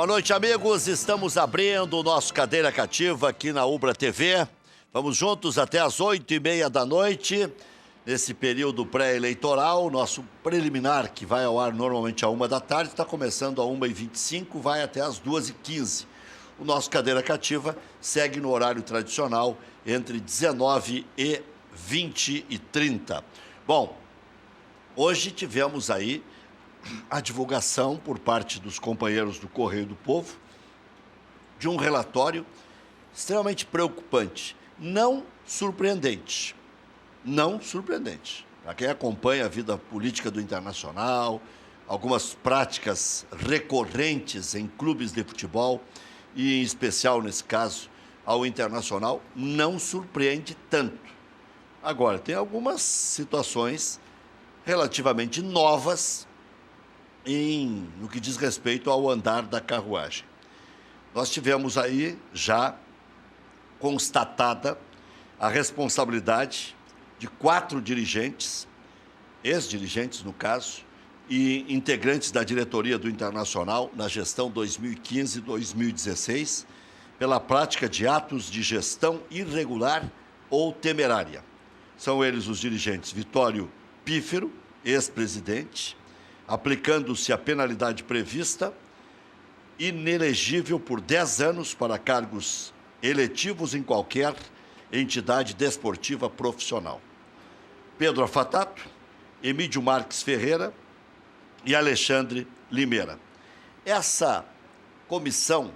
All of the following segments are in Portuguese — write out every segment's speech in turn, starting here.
Boa noite, amigos. Estamos abrindo o nosso Cadeira Cativa aqui na Ubra TV. Vamos juntos até às 8h30 da noite, nesse período pré-eleitoral. Nosso preliminar, que vai ao ar normalmente à 1 da tarde, está começando às 1h25, vai até às 2h15. O nosso Cadeira Cativa segue no horário tradicional, entre 19h e 20h30. Bom, hoje tivemos aí a divulgação por parte dos companheiros do Correio do Povo de um relatório extremamente preocupante, não surpreendente. Para quem acompanha a vida política do Internacional, algumas práticas recorrentes em clubes de futebol, e em especial, nesse caso, ao Internacional, não surpreende tanto. Agora, tem algumas situações relativamente novas no que diz respeito ao andar da carruagem. Nós tivemos aí já constatada a responsabilidade de 4 dirigentes, ex-dirigentes no caso, e integrantes da diretoria do Internacional na gestão 2015-2016, pela prática de atos de gestão irregular ou temerária. São eles os dirigentes Vitório Pífero, ex-presidente, aplicando-se a penalidade prevista, inelegível por 10 anos para cargos eletivos em qualquer entidade desportiva profissional. Pedro Afatato, Emídio Marques Ferreira e Alexandre Limeira. Essa comissão,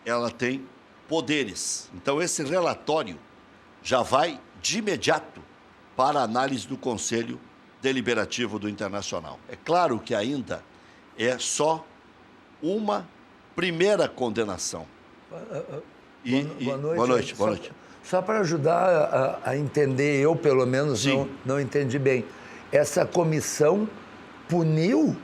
ela tem poderes. Então, esse relatório já vai de imediato para a análise do Conselho Deliberativo do Internacional. É claro que ainda é só uma primeira condenação. Boa noite. Só para ajudar a entender, eu pelo menos não entendi bem. Essa comissão puniu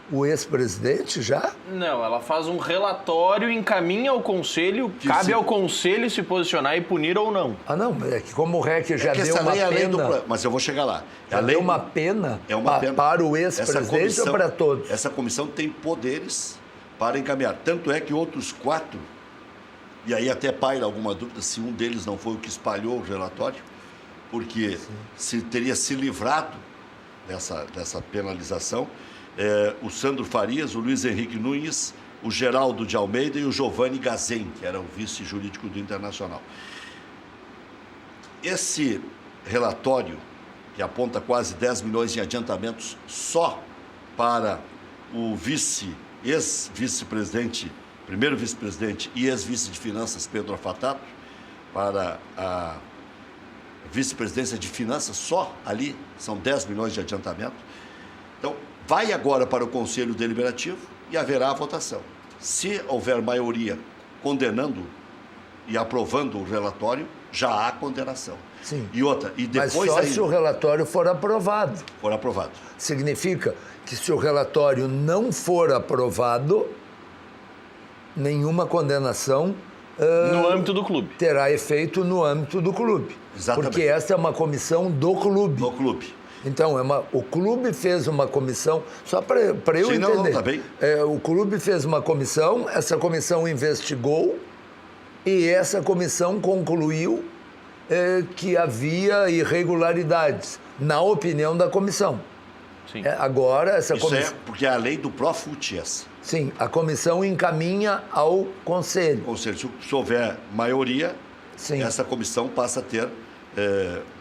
o ex-presidente já? Não, ela faz um relatório, encaminha ao Conselho, cabe ao Conselho se posicionar e punir ou não. Ah, não, é que como o REC já deu uma pena... Mas eu vou chegar lá. Já deu uma pena para o ex-presidente ou para todos? Essa comissão tem poderes para encaminhar. Tanto é que outros 4, e aí até paira alguma dúvida se um deles não foi o que espalhou o relatório, porque teria se livrado dessa penalização, o Sandro Farias, o Luiz Henrique Nunes, o Geraldo de Almeida e o Giovanni Gazen, que era o vice-jurídico do Internacional. Esse relatório, que aponta quase 10 milhões em adiantamentos só para o ex-vice-presidente, primeiro vice-presidente e ex-vice de Finanças, Pedro Afatato, para a vice-presidência de Finanças, só ali são 10 milhões de adiantamento. Então, vai agora para o Conselho Deliberativo e haverá a votação. Se houver maioria condenando e aprovando o relatório, já há condenação. Sim. E depois mas só se o relatório for aprovado. For aprovado. Significa que se o relatório não for aprovado, nenhuma condenação no âmbito do clube. Terá efeito no âmbito do clube. Exatamente. Porque essa é uma comissão do clube. Do clube. Então, o clube fez uma comissão, só para eu entender. Não, tá bem. O clube fez uma comissão, essa comissão investigou e essa comissão concluiu que havia irregularidades, na opinião da comissão. Sim. Agora, essa comissão... Isso é porque é a lei do Profut essa. Sim, a comissão encaminha ao Conselho. Conselho, se houver maioria, essa comissão passa a ter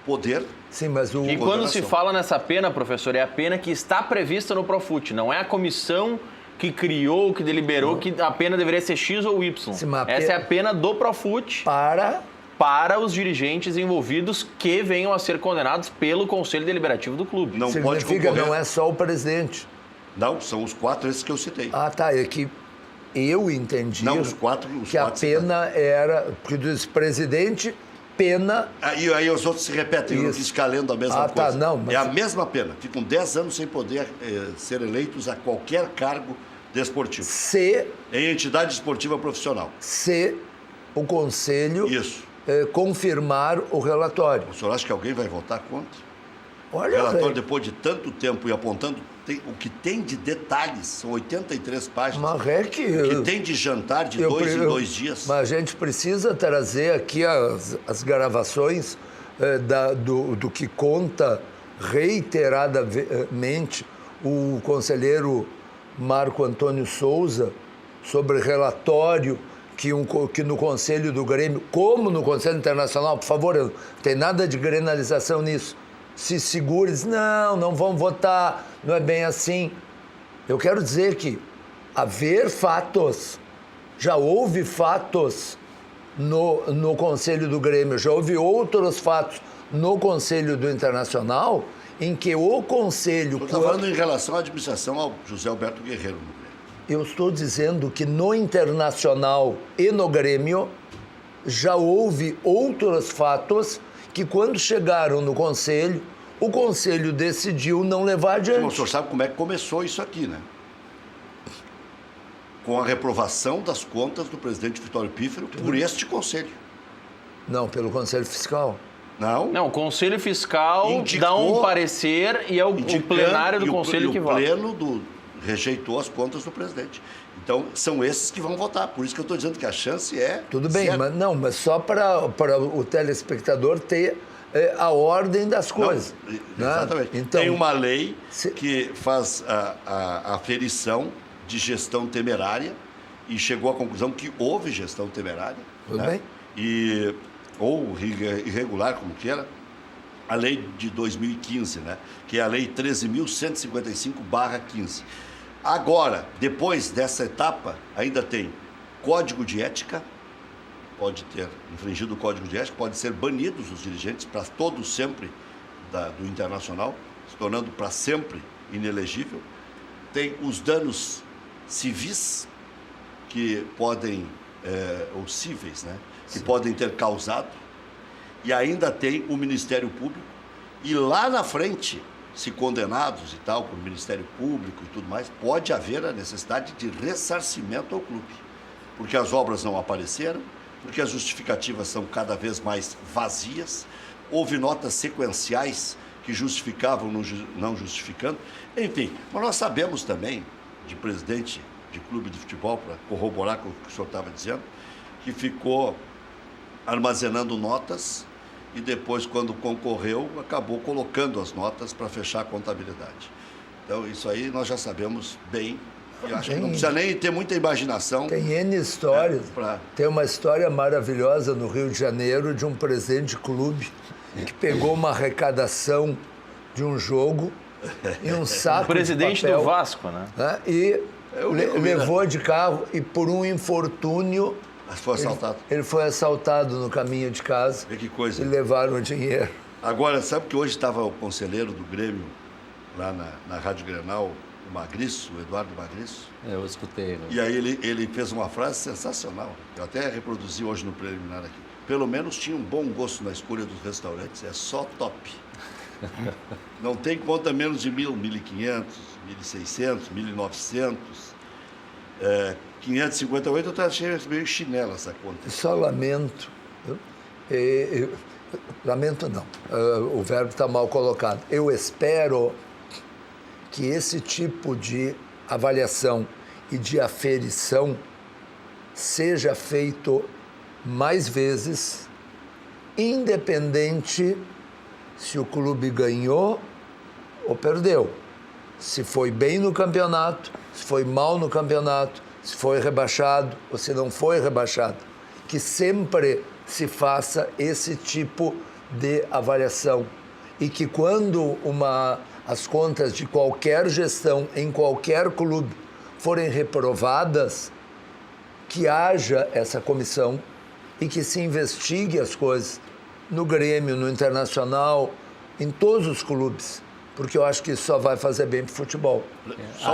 poder. Sim, mas E quando se fala nessa pena, professor, é a pena que está prevista no Profut, não é a comissão que criou, que deliberou que a pena deveria ser X ou Y. Sim, essa é a pena do Profut para os dirigentes envolvidos que venham a ser condenados pelo Conselho Deliberativo do clube. Não pode concorrer. Não é só o presidente. Não, são os 4 esses que eu citei. Ah, tá, é que eu entendi os quatro a pena era, porque diz presidente... Pena... Aí os outros se repetem, eu não quis ficar lendo a mesma coisa. Tá, não, mas... É a mesma pena. Ficam 10 anos sem poder ser eleitos a qualquer cargo desportivo. Em entidade esportiva profissional. Se o Conselho confirmar o relatório. O senhor acha que alguém vai votar contra? Olha, relatório, depois de tanto tempo e apontando o que tem de detalhes, são 83 páginas. Mas é O que tem de jantar de 2 em 2 dias. Mas a gente precisa trazer aqui as gravações do que conta reiteradamente o conselheiro Marco Antônio Souza sobre relatório que no Conselho do Grêmio, como no Conselho Internacional, por favor, não tem nada de grenalização nisso, se segure, diz, não vão votar, não é bem assim. Eu quero dizer que haver fatos, já houve fatos no Conselho do Grêmio, já houve outros fatos no Conselho do Internacional, em que o Conselho... Estou falando em relação à administração ao José Alberto Guerreiro. Eu estou dizendo que no Internacional e no Grêmio já houve outros fatos que, quando chegaram no Conselho, o Conselho decidiu não levar adiante. O senhor sabe como é que começou isso aqui, né? Com a reprovação das contas do presidente Vitório Pífero por este Conselho. Não, pelo Conselho Fiscal. Não, o Conselho Fiscal dá um parecer e é o plenário do Conselho que vota. O pleno rejeitou as contas do presidente. Então, são esses que vão votar. Por isso que eu estou dizendo que a chance é... Tudo bem, mas só para o telespectador ter a ordem das coisas. Não, exatamente. Né? Então, tem uma lei que faz a aferição de gestão temerária e chegou à conclusão que houve gestão temerária. Tudo bem. Ou irregular, como queira, a lei de 2015, né? Que é a lei 13.155/15. Agora, depois dessa etapa, ainda tem código de ética, pode ter infringido o código de ética, pode ser banidos os dirigentes para todos sempre do Internacional, se tornando para sempre inelegível. Tem os danos civis que podem, ou cíveis, né? Que podem ter causado, e ainda tem o Ministério Público, e lá na frente, se condenados e tal, por Ministério Público e tudo mais, pode haver a necessidade de ressarcimento ao clube, porque as obras não apareceram, porque as justificativas são cada vez mais vazias, houve notas sequenciais que justificavam, não justificando, enfim. Mas nós sabemos também, de presidente de clube de futebol, para corroborar com o que o senhor estava dizendo, que ficou armazenando notas e depois, quando concorreu, acabou colocando as notas para fechar a contabilidade. Então, isso aí nós já sabemos bem. E acho que não precisa nem ter muita imaginação. Tem N histórias. Tem uma história maravilhosa no Rio de Janeiro de um presidente de clube que pegou uma arrecadação de um jogo e um saco de papel. O presidente do Vasco, né? E levou de carro e, por um infortúnio... Foi assaltado. Ele foi assaltado no caminho de casa. Que coisa. E levaram o dinheiro. Agora, sabe que hoje estava o conselheiro do Grêmio, lá na Rádio Grenal, o Magriço, o Eduardo Magriço? Eu escutei. Né? E aí ele fez uma frase sensacional. Eu até reproduzi hoje no preliminar aqui. Pelo menos tinha um bom gosto na escolha dos restaurantes. É só top. Não tem conta menos de 1.000, 1.500, 1.600, 1.900. 558, eu achei meio chinela essa conta. Só lamento. Lamento não. O verbo está mal colocado. Eu espero que esse tipo de avaliação e de aferição seja feito mais vezes, independente se o clube ganhou ou perdeu. Se foi bem no campeonato, se foi mal no campeonato, se foi rebaixado ou se não foi rebaixado. Que sempre se faça esse tipo de avaliação. E que quando as contas de qualquer gestão em qualquer clube forem reprovadas, que haja essa comissão e que se investigue as coisas no Grêmio, no Internacional, em todos os clubes. Porque eu acho que isso só vai fazer bem para o futebol.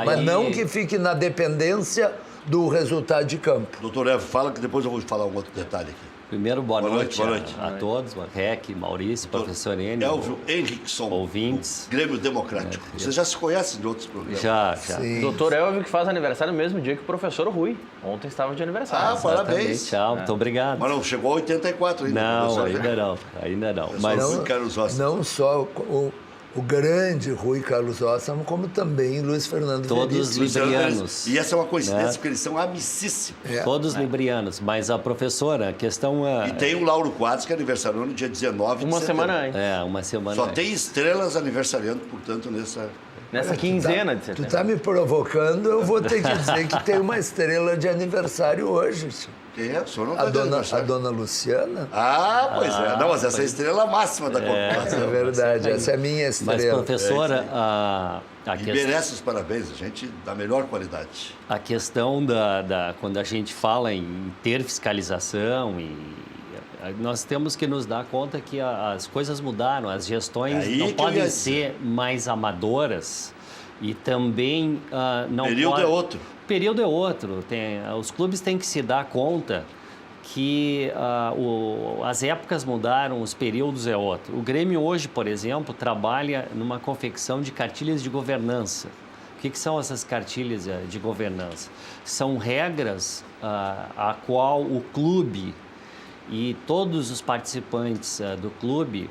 Mas não que fique na dependência do resultado de campo. Doutor Elvio, fala que depois eu vou falar um outro detalhe aqui. Primeiro, boa noite a todos, Rec, Maurício, Doutor professor Enio, Elvio Henrickson, ouvintes. Grêmio Democrático. Vocês já se conhecem de outros programas? Já. Doutor Elvio, que faz aniversário no mesmo dia que o professor Rui. Ontem estava de aniversário. Parabéns. Tchau, muito obrigado. Mas não chegou a 84 ainda. Não, ainda não. Mas não só o grande Rui Carlos Ossam, como também Luiz Fernando Todos Veríssimo. librianos. E essa é uma coincidência, Né? porque eles são amicíssimos. Todos librianos. Mas a professora, a questão é... E tem o Lauro Quadros, que é aniversariou no dia 19 de Uma setembro. semana antes. uma semana Só antes. tem estrelas aniversariando, portanto, Nessa quinzena de Tu setembro. tá me provocando, eu vou ter que dizer que tem uma estrela de aniversário hoje. Quem é? O senhor não A está de aniversário. dona Luciana. Ah, pois é. Não, mas essa é a estrela máxima da É corporação. verdade, essa é a minha Mas, estrela. professora, a E questão... merece os parabéns, a gente da melhor qualidade. A questão quando a gente fala em ter fiscalização nós temos que nos dar conta que as coisas mudaram, as gestões Aí não que eu podem ia ser mais amadoras e também não O período é outro. O período é outro. Os clubes têm que se dar conta que as épocas mudaram, os períodos é outro. O Grêmio hoje, por exemplo, trabalha numa confecção de cartilhas de governança. O que são essas cartilhas de governança? São regras a qual o clube e todos os participantes do clube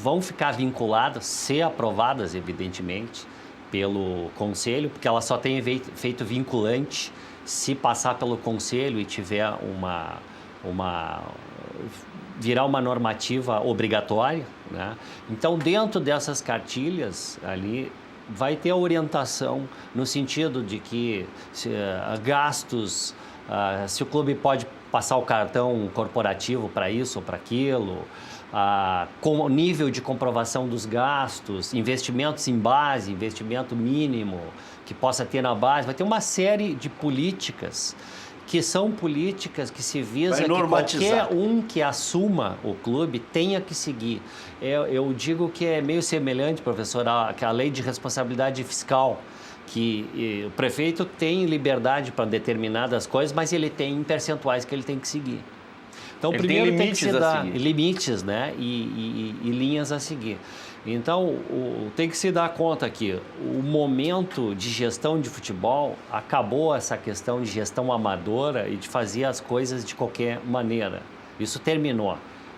vão ficar vinculados, ser aprovadas, evidentemente, pelo conselho, porque ela só tem efeito vinculante se passar pelo conselho e tiver virar uma normativa obrigatória, né? Então, dentro dessas cartilhas ali, vai ter a orientação no sentido de que gastos, se o clube pode passar o cartão corporativo para isso ou para aquilo, com o nível de comprovação dos gastos, investimentos em base, investimento mínimo que possa ter na base. Vai ter uma série de políticas que são políticas que se visa que qualquer que assuma o clube tenha que seguir. Eu digo que é meio semelhante, professor, à lei de responsabilidade fiscal, que o prefeito tem liberdade para determinadas coisas, mas ele tem percentuais que ele tem que seguir. Então, ele primeiro tem que se dar limites, né? E linhas a seguir. Então, tem que se dar conta que o momento de gestão de futebol acabou essa questão de gestão amadora e de fazer as coisas de qualquer maneira. Isso terminou.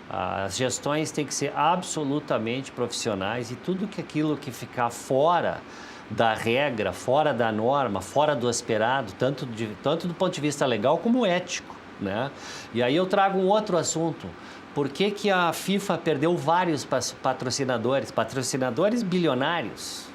As gestões têm que ser absolutamente profissionais e tudo aquilo que ficar fora da regra, fora da norma, fora do esperado, tanto do ponto de vista legal como ético, né? E aí eu trago um outro assunto. Por que a FIFA perdeu vários patrocinadores bilionários?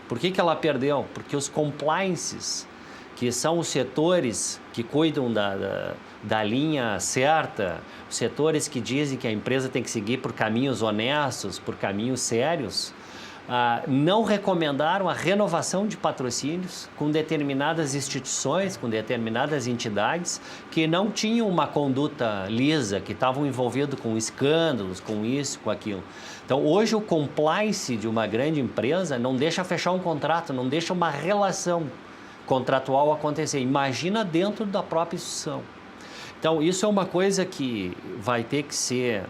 Por que ela perdeu? Porque os compliances, que são os setores que cuidam da linha certa, os setores que dizem que a empresa tem que seguir por caminhos honestos, por caminhos sérios, não recomendaram a renovação de patrocínios com determinadas instituições, com determinadas entidades que não tinham uma conduta lisa, que estavam envolvidos com escândalos, com isso, com aquilo. Então, hoje o compliance de uma grande empresa não deixa fechar um contrato, não deixa uma relação contratual acontecer. Imagina dentro da própria instituição. Então, isso é uma coisa que vai ter que ser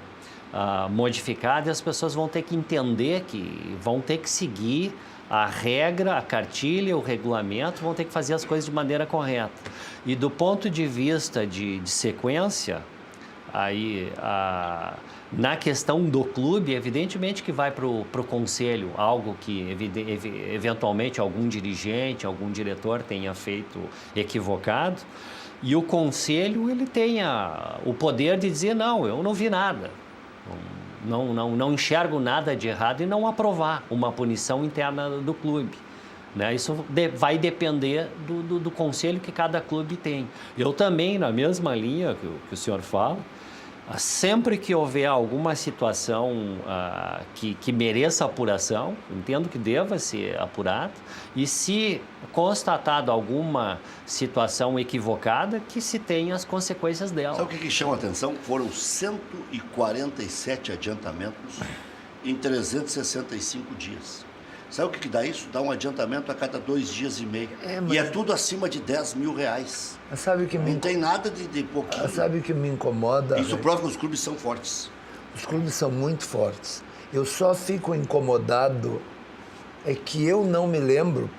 modificada e as pessoas vão ter que entender que vão ter que seguir a regra, a cartilha, o regulamento, vão ter que fazer as coisas de maneira correta. E do ponto de vista de sequência, aí, na questão do clube, evidentemente que vai para o conselho, algo que eventualmente algum dirigente, algum diretor tenha feito equivocado, e o conselho ele tem o poder de dizer, não, eu não vi nada. Não enxergo nada de errado e não aprovar uma punição interna do clube, né? Isso vai depender do conselho que cada clube tem. Eu também, na mesma linha que o senhor fala, sempre que houver alguma situação que mereça apuração, entendo que deva ser apurado, e se constatado alguma situação equivocada, que se tenha as consequências dela. Sabe o que chama a atenção? Foram 147 adiantamentos em 365 dias. Sabe o que dá isso? Dá um adiantamento a cada 2 dias e meio. E é tudo acima de 10 mil reais. Sabe que não tem nada de pouquinho. Sabe o que me incomoda? Isso prova que os clubes são fortes. Os clubes são muito fortes. Eu só fico incomodado é que eu não me lembro,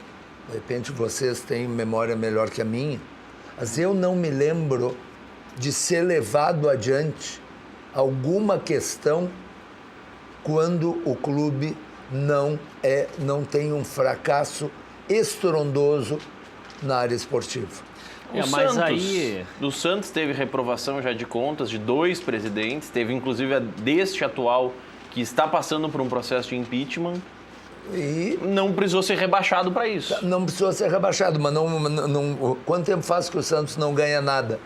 de repente vocês têm memória melhor que a minha, mas eu não me lembro de ser levado adiante alguma questão quando o clube não tem um fracasso estrondoso na área esportiva. Do Santos teve reprovação já de contas de 2 presidentes, teve inclusive a deste atual que está passando por um processo de impeachment. E não precisou ser rebaixado para isso. Não precisou ser rebaixado, mas quanto tempo faz que o Santos não ganha nada?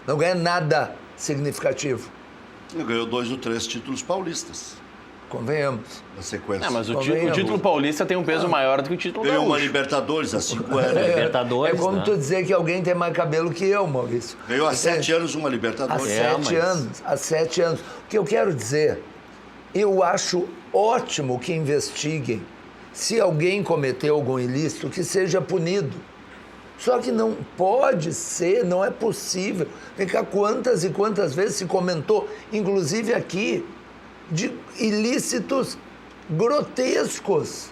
Não ganha nada significativo. Ganhou 2 ou 3 títulos paulistas. Convenhamos. Na sequência. Mas o título paulista tem um peso maior do que o título Ganhou gaúcho. uma Libertadores há 5 anos. Libertadores, é como tu dizer que alguém tem mais cabelo que eu, Maurício. Ganhou há 7 anos uma Libertadores. Há 7 anos. O que eu quero dizer, eu acho ótimo que investiguem. Se alguém cometeu algum ilícito, que seja punido. Só que não pode ser, não é possível. Vem cá, quantas e quantas vezes se comentou, inclusive aqui, de ilícitos grotescos,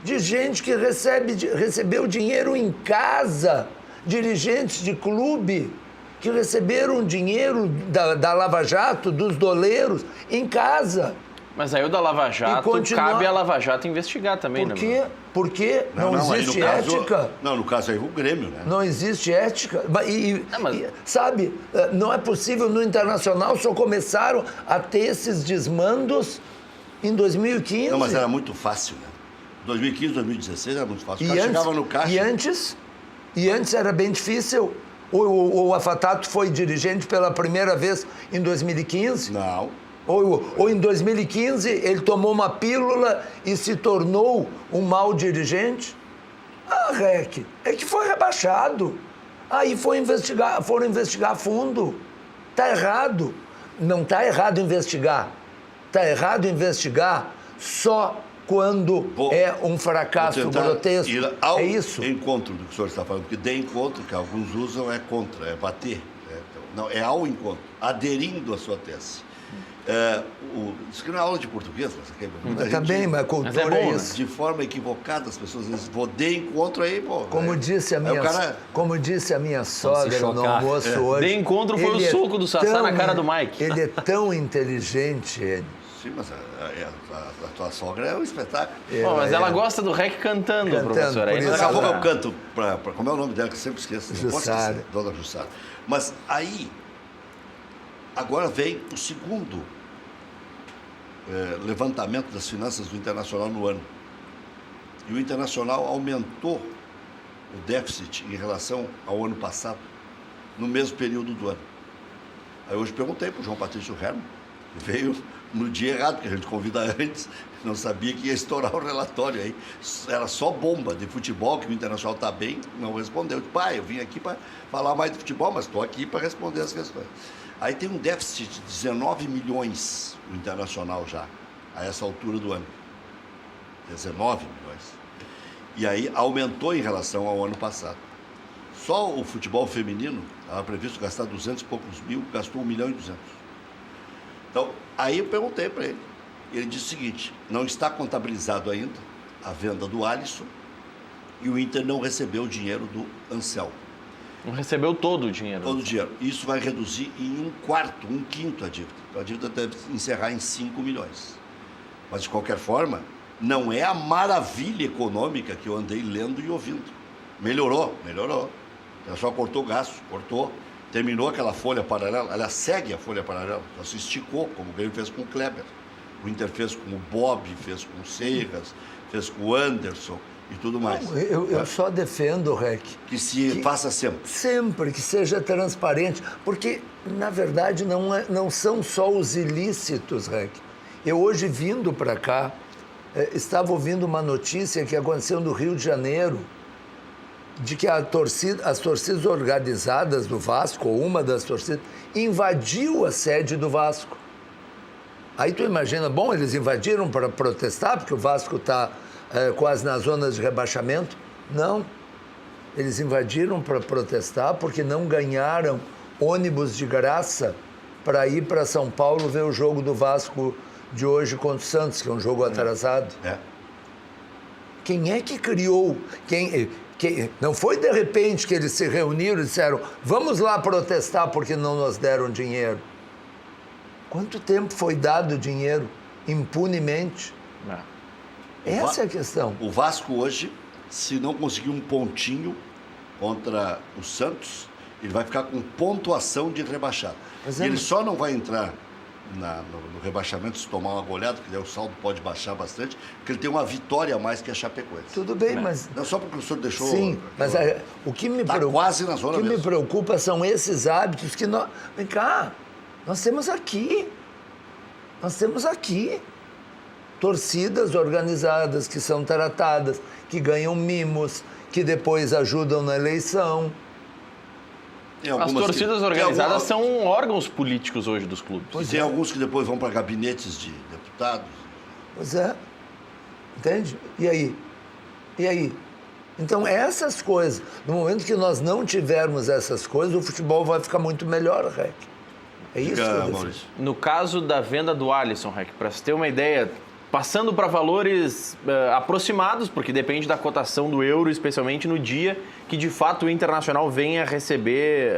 de gente que recebeu dinheiro em casa, dirigentes de clube que receberam dinheiro da Lava Jato, dos doleiros, em casa. Mas aí o da Lava Jato, cabe a Lava Jato investigar também, né? Por quê? Não existe ética? No caso aí o Grêmio, né? Não existe ética. Sabe, não é possível, no Internacional só começaram a ter esses desmandos em 2015. Não, mas era muito fácil, né? 2015, 2016 era muito fácil. O cara chegava no caixa. E antes era bem difícil. O Afatato foi dirigente pela primeira vez em 2015? Não. Ou em 2015 ele tomou uma pílula e se tornou um mau dirigente? Rec, é que foi rebaixado. Aí foram investigar a fundo. Está errado. Não está errado investigar. Está errado investigar só quando é um fracasso grotesco. Ir ao é isso. Encontro do que o senhor está falando, porque de encontro, que alguns usam, é contra, é bater. Não, é ao encontro, aderindo à sua tese. Isso que não é aula de português, mas também, mas a cultura é bom, isso. De forma equivocada, as pessoas dizem, vou de encontro aí, pô. Como disse a minha sogra no almoço hoje. De encontro foi o soco do Sassá na cara do Mike. Ele é tão inteligente, ele. Sim, mas a tua sogra é um espetáculo. Mas ela gosta do REC cantando, professor. Aí daqui a pouco eu canto, como é o nome dela, que eu sempre esqueço. Jussara. Dona Jussara. Mas aí, agora vem o segundo levantamento das finanças do Internacional no ano. E o Internacional aumentou o déficit em relação ao ano passado, no mesmo período do ano. Aí hoje perguntei para o João Patrício Herman, que veio no dia errado, porque a gente convida antes, não sabia que ia estourar o relatório aí. Era só bomba de futebol, que o Internacional está bem, não respondeu. Eu vim aqui para falar mais de futebol, mas estou aqui para responder as questões. Aí tem um déficit de 19 milhões no Internacional já, a essa altura do ano. 19 milhões. E aí aumentou em relação ao ano passado. Só o futebol feminino, estava previsto gastar 200 e poucos mil, gastou 1 milhão e 200. Então, aí eu perguntei para ele. Ele disse o seguinte, não está contabilizado ainda a venda do Alisson e o Inter não recebeu o dinheiro do Anselmo. Não recebeu todo o dinheiro. Todo o dinheiro. Isso vai reduzir em 1/4 a dívida. Então, a dívida deve encerrar em 5 milhões. Mas, de qualquer forma, não é a maravilha econômica que eu andei lendo e ouvindo. Melhorou. Ela só cortou gasto, terminou aquela folha paralela, ela segue a folha paralela, ela se esticou, como o Grêmio fez com o Kleber. O Inter fez com o Bob, fez com o Seiras, fez com o Anderson e tudo mais. Eu só defendo, Rec, que se faça sempre. Sempre, que seja transparente, porque, na verdade, não são só os ilícitos, Rec. Eu hoje, vindo para cá, estava ouvindo uma notícia que aconteceu no Rio de Janeiro, de que as torcidas organizadas do Vasco, ou uma das torcidas, invadiu a sede do Vasco. Aí tu imagina, bom, eles invadiram para protestar, porque o Vasco está quase na zona de rebaixamento. Não, eles invadiram para protestar porque não ganharam ônibus de graça para ir para São Paulo ver o jogo do Vasco de hoje contra o Santos, que é um jogo atrasado. Quem é que criou? Não foi de repente que eles se reuniram e disseram, vamos lá protestar porque não nos deram dinheiro. Quanto tempo foi dado dinheiro impunemente? Essa é a questão. O Vasco hoje, se não conseguir um pontinho contra o Santos, ele vai ficar com pontuação de rebaixado. E ele só não vai entrar no rebaixamento se tomar uma goleada, que daí o saldo pode baixar bastante, porque ele tem uma vitória a mais que a Chapecoense. Tudo bem, mas... Não só porque o senhor deixou... Sim, mas o que me preocupa... quase na zona O que mesmo. me preocupa são esses hábitos que nós... Vem cá, nós temos aqui torcidas organizadas que são tratadas, que ganham mimos, que depois ajudam na eleição. As torcidas organizadas são órgãos políticos hoje dos clubes. Tem alguns que depois vão para gabinetes de deputados. Pois é. Entende? E aí? Então, essas coisas, no momento que nós não tivermos essas coisas, o futebol vai ficar muito melhor, Rec. É isso que eu defendo. No caso da venda do Alisson, Rec, para você ter uma ideia, passando para valores aproximados, porque depende da cotação do euro, especialmente no dia que de fato o Internacional venha receber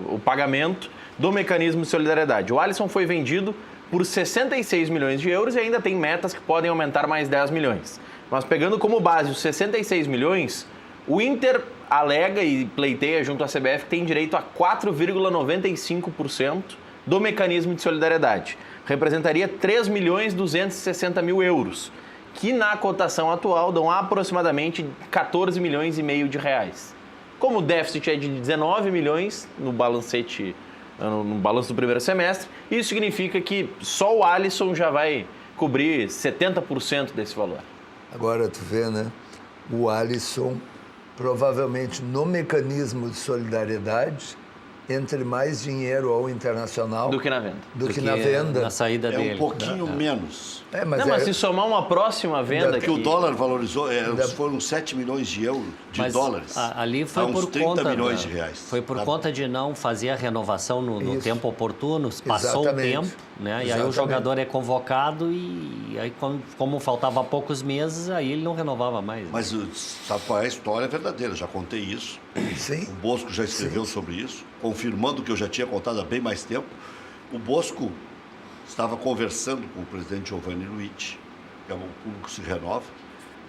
o pagamento do mecanismo de solidariedade. O Alisson foi vendido por 66 milhões de euros e ainda tem metas que podem aumentar mais 10 milhões. Mas pegando como base os 66 milhões, o Inter alega e pleiteia junto à CBF que tem direito a 4,95% do mecanismo de solidariedade. Representaria 3.260.000 euros, que na cotação atual dão aproximadamente 14 milhões e meio de reais. Como o déficit é de 19 milhões no balancete, no balanço do primeiro semestre, isso significa que só o Alisson já vai cobrir 70% desse valor. Agora tu vê, né? O Alisson, provavelmente no mecanismo de solidariedade, entre mais dinheiro ao Internacional do que na venda. Do que na venda. Na saída dele. Um pouquinho menos. Mas se somar uma próxima venda... Porque o dólar valorizou, foram 7 milhões de euros, dólares. Ali foi uns por 30 conta... milhões de reais. Foi por conta de não fazer a renovação no tempo oportuno, passou o tempo, né? E aí o jogador é convocado e aí como faltava poucos meses, aí ele não renovava mais. Né? Mas sabe qual é a história verdadeira? Já contei isso. Sim. O Bosco já escreveu sobre isso, confirmando o que eu já tinha contado há bem mais tempo. O Bosco estava conversando com o presidente Giovanni Luiz, que é um público que se renova,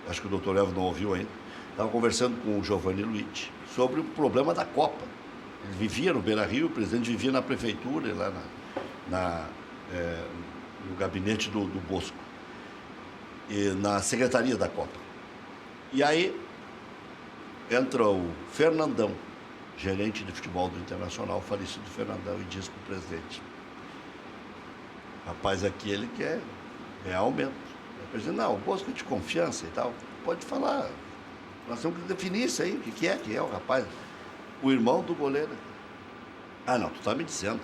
acho que o doutor Evo não ouviu ainda, estava conversando com o Giovanni Luiz sobre o problema da Copa. Ele vivia no Beira-Rio, o presidente vivia na prefeitura, lá no gabinete do Bosco, e na secretaria da Copa. E aí entra o Fernandão, gerente de futebol do Internacional, o falecido Fernandão, e diz para o presidente: rapaz, aqui ele quer aumento. O presidente: não, o Bosco é de confiança e tal, pode falar, nós temos que definir isso aí, o que é o rapaz. O irmão do goleiro. Ah, não, tu está me dizendo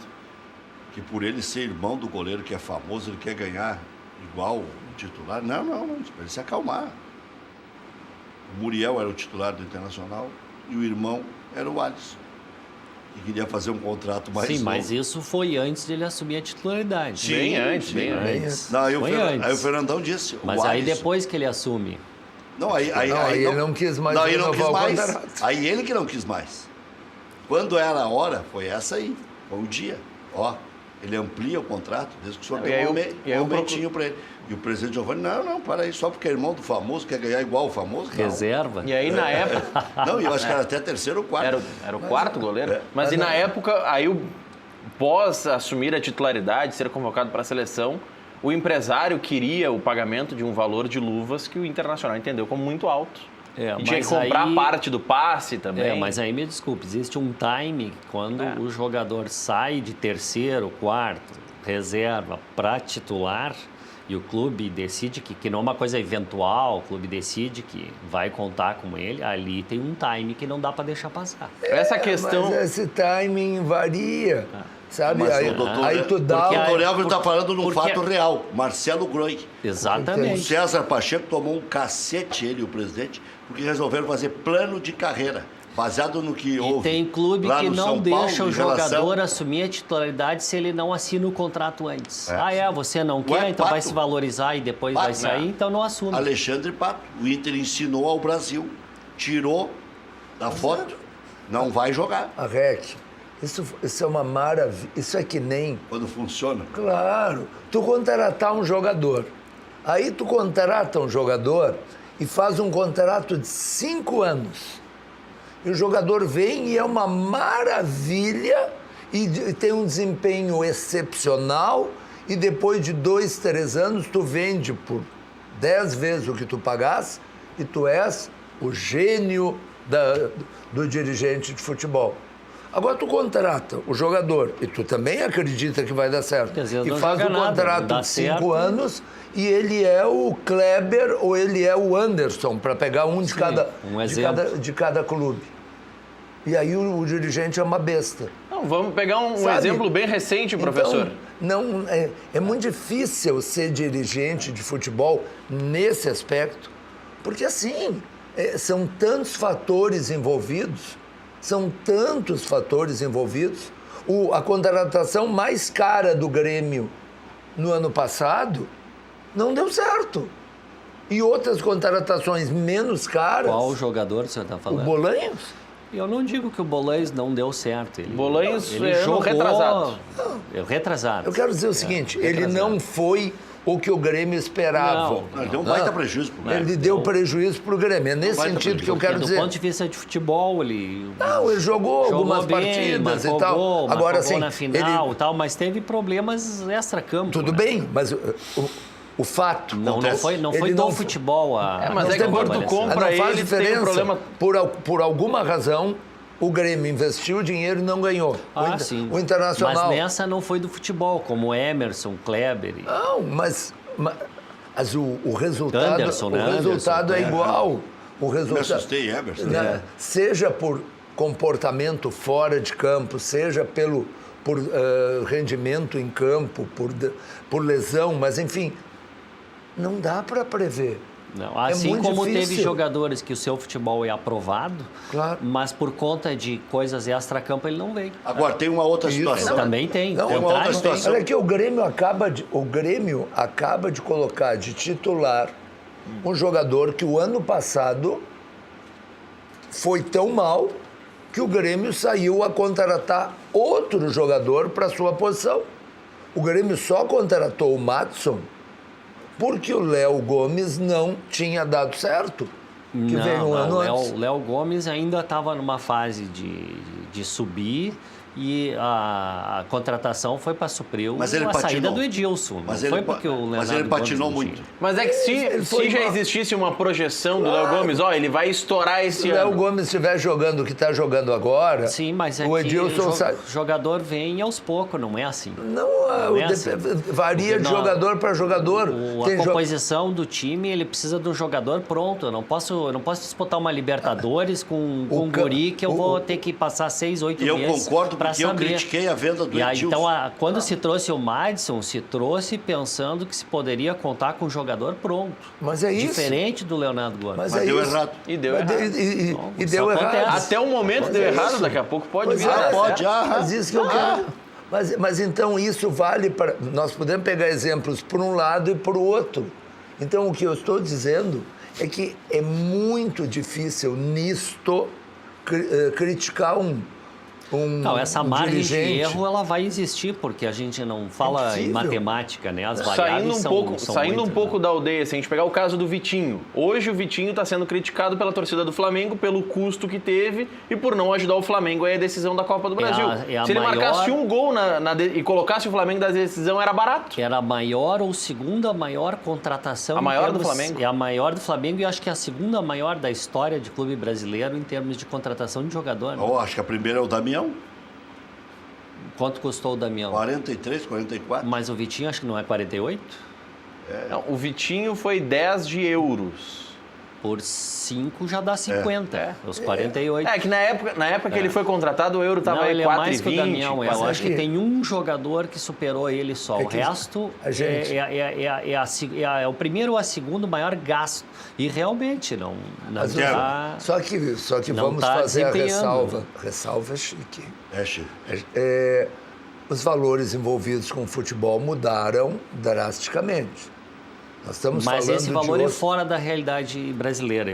que por ele ser irmão do goleiro que é famoso, ele quer ganhar igual o titular? Não, para ele se acalmar. O Muriel era o titular do Internacional e o irmão era o Alisson, que queria fazer um contrato mais longo. Sim, mas isso foi antes de ele assumir a titularidade. Sim, bem antes. Não, aí o Fernandão disse... Mas aí depois que ele assume... Não, aí ele não quis mais renovar o contrato. Aí ele que não quis mais. Quando era a hora, foi essa aí, foi o dia. Ele amplia o contrato, desde que o senhor deu um aumentinho para ele. E o presidente Giovanni: não, para aí, só porque é irmão do famoso, quer ganhar igual o famoso? Não. Reserva. E aí, na época... Não, eu acho que era até terceiro ou quarto. Era o quarto goleiro. Mas na época, aí pós assumir a titularidade, ser convocado para a seleção, o empresário queria o pagamento de um valor de luvas que o Internacional entendeu como muito alto. E tinha que comprar parte do passe também. Mas aí me desculpe, existe um time quando o jogador sai de terceiro, quarto, reserva para titular e o clube decide que não é uma coisa eventual, o clube decide que vai contar com ele, ali tem um time que não dá para deixar passar. Essa questão... Mas esse timing varia, sabe? Mas aí tu dá... O doutor Elvio está falando num fato real. Marcelo Groi. Exatamente. O César Pacheco tomou um cacete, ele e o presidente, porque resolveram fazer plano de carreira, baseado no que houve. E tem clube que não deixa o jogador assumir a titularidade se ele não assina o contrato antes. Você não quer, então vai se valorizar e depois vai sair, então não assume. Alexandre Pato, o Inter ensinou ao Brasil, tirou da foto, não vai jogar. Isso é uma maravilha, isso é que nem... Quando funciona. Claro, tu contratar um jogador, Aí tu contrata um jogador e faz um contrato de 5 anos. E o jogador vem e é uma maravilha e tem um desempenho excepcional e depois de 2, 3 anos tu vende por 10 vezes o que tu pagasse e tu és o gênio do dirigente de futebol. Agora tu contrata o jogador e tu também acredita que vai dar certo. E faz um contrato de 5 anos e ele é o Kleber ou ele é o Anderson, para pegar um de cada clube. E aí o dirigente é uma besta. Não, vamos pegar um exemplo bem recente, professor. Então, é muito difícil ser dirigente de futebol nesse aspecto, porque assim, são tantos fatores envolvidos, A contratação mais cara do Grêmio no ano passado não deu certo. E outras contratações menos caras... Qual jogador você está falando? O Bolanhos. Eu não digo que o Bolanhos não deu certo. Bolanhos jogou retrasado. Retrasado. Eu quero dizer o seguinte, ele não foi o que o Grêmio esperava. Não, ele deu um baita prejuízo pro Grêmio. Ele deu prejuízo pro Grêmio. É nesse sentido que eu quero dizer. Do ponto de vista de futebol, ele... Não, ele jogou algumas bem, partidas e tal. Agora sim, na final e tal, mas teve problemas extra-campo. Tudo bem, mas o fato... Não foi do futebol. Mas é que quando tu compra ele, tem um problema... Por alguma razão, o Grêmio investiu dinheiro e não ganhou. Sim. O Internacional... Mas nessa não foi do futebol, como Emerson, Kleber... Não, mas o resultado, Anderson, né? o resultado é igual. O resultado, Me assustei, Emerson. Seja por comportamento fora de campo, seja por rendimento em campo, por lesão, mas enfim, não dá para prever. Não, assim como difícil. Teve jogadores que o seu futebol é aprovado, claro, mas por conta de coisas extra-campo ele não vem. Agora, tem uma outra situação. Também tem. Não, tem uma outra situação. Olha aqui, o Grêmio acaba de colocar de titular um jogador que o ano passado foi tão mal que o Grêmio saiu a contratar outro jogador para sua posição. O Grêmio só contratou o Maddson porque o Léo Gomes não tinha dado certo. Veio um ano antes. O Léo Gomes ainda estava numa fase de subir e a contratação foi para suprir a saída do Edilson. Mas ele patinou muito. Mas é que se já existisse uma projeção do Léo Gomes, ele vai estourar esse ano. Se o Léo Gomes estiver jogando o que está jogando agora, sim, mas o Edilson o jogador vem aos poucos, não é assim. Não é assim. Varia de jogador para jogador. A composição do time, ele precisa de um jogador pronto. Eu não posso disputar uma Libertadores com um guri que eu vou ter que passar 6, 8 meses. Eu concordo, porque eu critiquei a venda do Edilson. Então, quando se trouxe o Maddson, se trouxe pensando que se poderia contar com um jogador pronto. Mas é isso. Diferente do Leonardo Gomes. Mas deu errado. E deu errado. E deu errado. Até o momento deu errado, daqui a pouco pode virar. Pode. Mas isso que eu quero. Mas então isso vale para... Nós podemos pegar exemplos por um lado e por outro. Então o que eu estou dizendo é que é muito difícil nisto criticar não, essa margem dirigente. de erro ela vai existir, porque a gente não fala em matemática, né? As variáveis saindo um pouco da aldeia, se a gente pegar o caso do Vitinho. Hoje o Vitinho está sendo criticado pela torcida do Flamengo pelo custo que teve e por não ajudar o Flamengo a decisão da Copa do Brasil. Se ele marcasse um gol e colocasse o Flamengo da decisão, era barato. Era a maior ou segunda maior contratação. A maior do Flamengo? É a maior do Flamengo e acho que é a segunda maior da história de clube brasileiro em termos de contratação de jogador. Né? Acho que a primeira é o Damião. Quanto custou o Damião? 43, 44. Mas o Vitinho acho que não é 48? Não, o Vitinho foi 10 de euros. Por 5 já dá 50. Os 48. É que na época que ele foi contratado, o euro estava aí 4,20. Ele é mais que o Damião. Eu acho que tem um jogador que superou ele só. O resto é o primeiro ou a segundo maior gasto. E realmente não está... Só que vamos fazer a ressalva. Ressalva é chique. É chique. Os valores envolvidos com o futebol mudaram drasticamente. Mas esse valor é fora da realidade brasileira.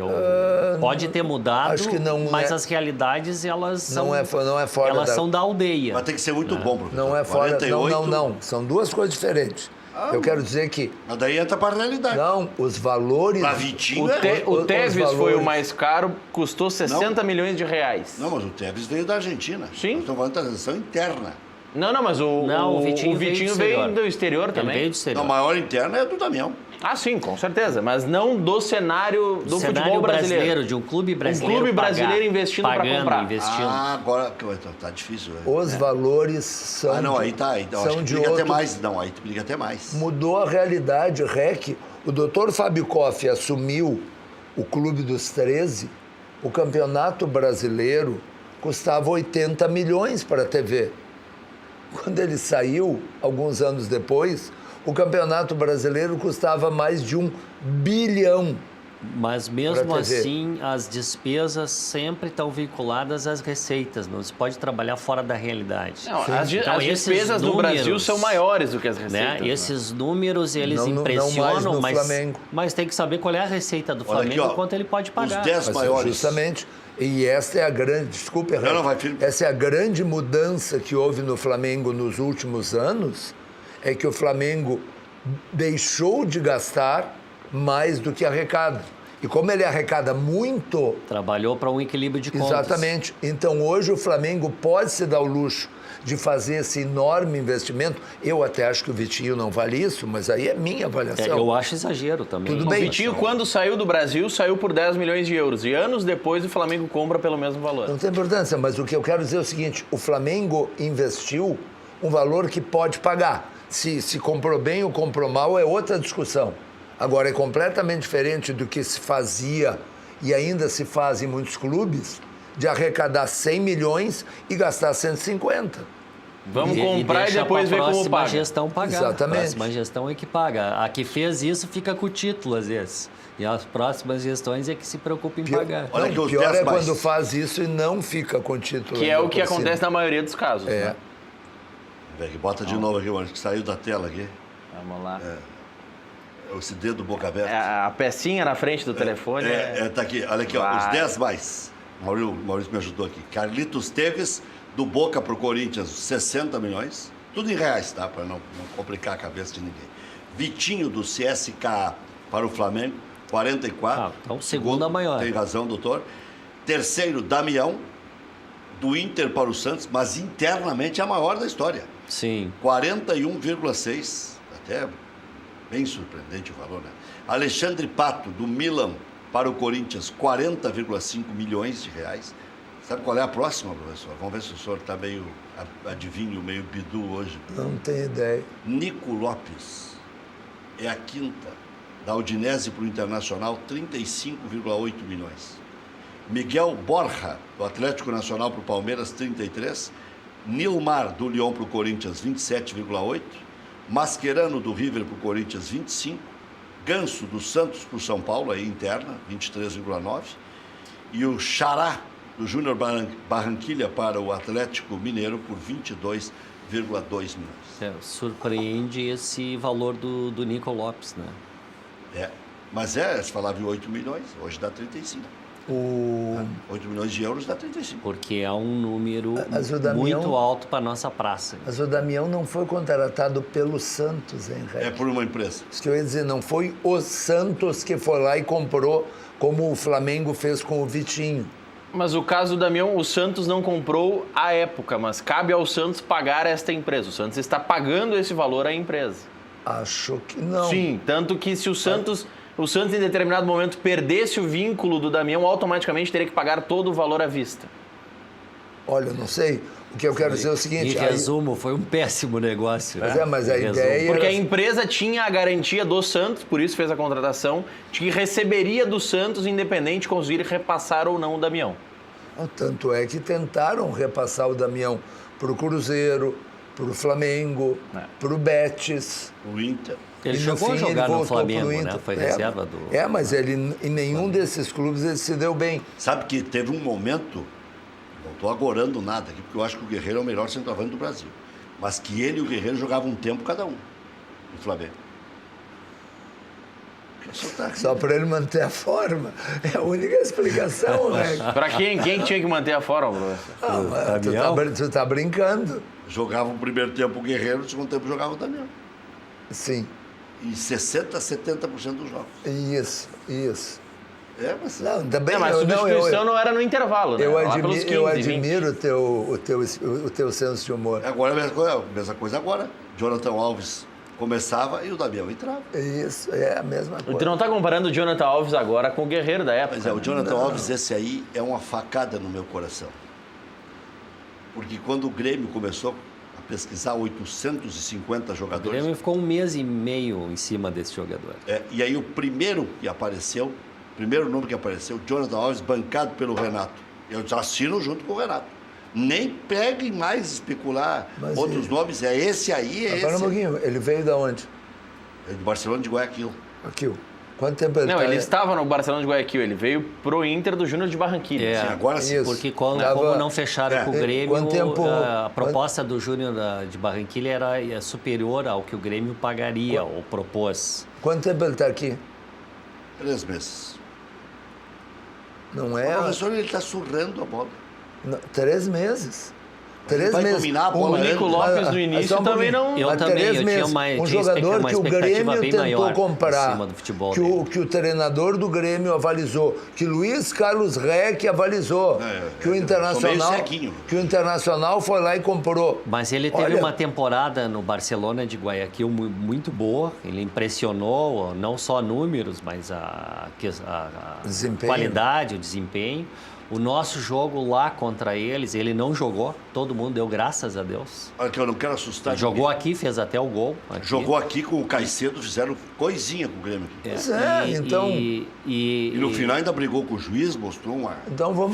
Pode ter mudado, acho que não mas as realidades elas são, não é fora elas são da aldeia. Vai ter que ser muito bom, professor. Não é fora. 48... Não. São duas coisas diferentes. Eu quero dizer que... Mas daí entra para a realidade. Não, os valores... Para Vitinho O Tevez valores... foi o mais caro, custou 60 milhões de reais. Não, mas o Tevez veio da Argentina. Sim. Nós estamos falando da transação interna. Não, mas o Vitinho veio do exterior também. Ele veio do exterior. A maior interna é do Damião. Ah, sim, com certeza. Mas não do cenário do futebol brasileiro. De um clube brasileiro. Um clube brasileiro investindo para comprar. Investindo. Agora tá difícil. Os valores são... Não, aí tá. Então, são acho que de briga até outro... mais. Não, aí tu briga até mais. Mudou a realidade, REC. O doutor Fábio Koff assumiu o Clube dos 13, o Campeonato Brasileiro custava 80 milhões para a TV. Quando ele saiu, alguns anos depois, o Campeonato Brasileiro custava mais de 1 bilhão. Mas mesmo assim, as despesas sempre estão vinculadas às receitas. Não se pode trabalhar fora da realidade. Não, as despesas no Brasil são maiores do que as receitas. Né? Esses números, eles não impressionam, mais no Flamengo. Mas tem que saber qual é a receita do Flamengo e quanto ele pode pagar. Os 10 maiores. Justamente. E essa é a grande... Desculpe, essa é a grande mudança que houve no Flamengo nos últimos anos, é que o Flamengo deixou de gastar mais do que arrecada. E como ele arrecada muito... Trabalhou para um equilíbrio de contas. Exatamente. Então, hoje o Flamengo pode se dar o luxo de fazer esse enorme investimento. Eu até acho que o Vitinho não vale isso, mas aí é minha avaliação. Eu acho exagero também. Tudo bem. O Vitinho, quando saiu do Brasil, saiu por 10 milhões de euros. E anos depois, o Flamengo compra pelo mesmo valor. Não tem importância, mas o que eu quero dizer é o seguinte, o Flamengo investiu um valor que pode pagar. Se comprou bem ou comprou mal é outra discussão. Agora, é completamente diferente do que se fazia e ainda se faz em muitos clubes, de arrecadar 100 milhões e gastar 150. Vamos comprar e depois ver como paga. A gestão pagar. Exatamente. A próxima gestão é que paga. A que fez isso fica com o título, às vezes. E as próximas gestões é que se preocupam em pagar. Olha que o pior é quando faz isso e não fica com o título. Que é o que acontece na maioria dos casos. É. Né? Bota de novo aqui, mano, que saiu da tela aqui. Vamos lá. Esse dedo boca aberta. A pecinha na frente do telefone. Tá aqui, olha aqui, ó, os 10 mais. Maurício me ajudou aqui. Carlitos Tevez, do Boca pro Corinthians, 60 milhões. Tudo em reais, tá? Para não complicar a cabeça de ninguém. Vitinho, do CSKA para o Flamengo, 44. Então, segunda maior. Tem razão, doutor. Terceiro, Damião, do Inter para o Santos, mas internamente é a maior da história. Sim. 41,6. Até bem surpreendente o valor, né? Alexandre Pato, do Milan para o Corinthians, 40,5 milhões de reais. Sabe qual é a próxima, professor? Vamos ver se o senhor está meio adivinho, meio bidu hoje. Não tenho ideia. Nico Lopes é a quinta, da Udinese para o Internacional, 35,8 milhões. Miguel Borja, do Atlético Nacional para o Palmeiras, 33. Nilmar, do Lyon para o Corinthians, 27,8. Mascherano, do River para o Corinthians, 25. Ganso, do Santos para o São Paulo, aí interna, 23,9. E o Xará, do Júnior Barranquilla para o Atlético Mineiro, por 22,2 milhões. Surpreende esse valor do Nico Lopes, né? Mas se falava em 8 milhões, hoje dá 35. 8 milhões de euros dá 35. Porque é um número Damião, muito alto para a nossa praça. Mas o Damião não foi contratado pelo Santos, hein, Rec? É por uma empresa. Isso que eu ia dizer, não foi o Santos que foi lá e comprou, como o Flamengo fez com o Vitinho. Mas o caso do Damião, o Santos não comprou à época, mas cabe ao Santos pagar esta empresa. O Santos está pagando esse valor à empresa. Acho que não. Sim, tanto que se o Santos em determinado momento perdesse o vínculo do Damião, automaticamente teria que pagar todo o valor à vista. Olha, eu não sei. O que eu quero dizer é o seguinte... Em resumo, foi um péssimo negócio. Mas a ideia... Porque a empresa tinha a garantia do Santos, por isso fez a contratação, de que receberia do Santos, independente de conseguir repassar ou não o Damião. Tanto é que tentaram repassar o Damião para o Cruzeiro, para o Flamengo, para o Betis. O Inter. Ele chegou a jogar no Flamengo, né? Foi reserva do... Mas ele, em nenhum desses clubes ele se deu bem. Sabe que teve um momento, não estou agorando nada aqui, porque eu acho que o Guerreiro é o melhor centroavante do Brasil, mas que ele e o Guerreiro jogavam um tempo cada um no Flamengo. Só para ele manter a forma. É a única explicação, né? Para quem tinha que manter a forma, professor? Tu tá brincando. Jogava o primeiro tempo o Guerreiro, no segundo tempo jogava o Damião. Sim. Em 60%, 70% dos jogos. Isso. Mas... Não, também, mas a substituição não era no intervalo, né? Eu Lá pelos 15, admiro o teu senso de humor. Agora a mesma coisa agora. Jonathan Alves começava e o Damião entrava. Isso, é a mesma coisa. Tu não tá comparando o Jonathan Alves agora com o Guerreiro da época. Mas o Jonathan Alves, esse aí, é uma facada no meu coração. Porque quando o Grêmio começou a pesquisar 850 O jogadores... Grêmio ficou 1 mês e meio em cima desse jogador. E aí o primeiro nome que apareceu, Jonathan Alves, bancado pelo Renato. Eu assino junto com o Renato. Nem peguem mais especular outros nomes. É esse aí, é esse. Agora um pouquinho, ele veio de onde? É de Barcelona de Guayaquil. Aqui. Quanto tempo ele Não, ele estava no Barcelona de Guayaquil. Ele veio pro Inter do Júnior de Barranquilla. Sim, agora sim. Isso. Porque como não fecharam com o Grêmio, a proposta do Júnior de Barranquilla era superior ao que o Grêmio pagaria ou propôs. Quanto tempo ele está aqui? 3 meses. Não é? O professor, ele está surrando a bola. 3 meses. Ele vai dominar a bola. O Nico Lopes no início também não... Eu também, eu tinha um jogador que o Grêmio tentou comprar, que o treinador do Grêmio avalizou, que Luiz Carlos Reck avalizou, que o Internacional foi lá e comprou. Mas ele teve uma temporada no Barcelona de Guayaquil muito boa, ele impressionou, não só números, mas a qualidade, o desempenho. O nosso jogo lá contra eles, ele não jogou. Todo mundo deu graças a Deus. Olha que eu não quero assustar. Jogou aqui, fez até o gol. Aqui. Jogou aqui com o Caicedo, fizeram coisinha com o Grêmio. Pois então... E no final ainda brigou com o juiz, mostrou uma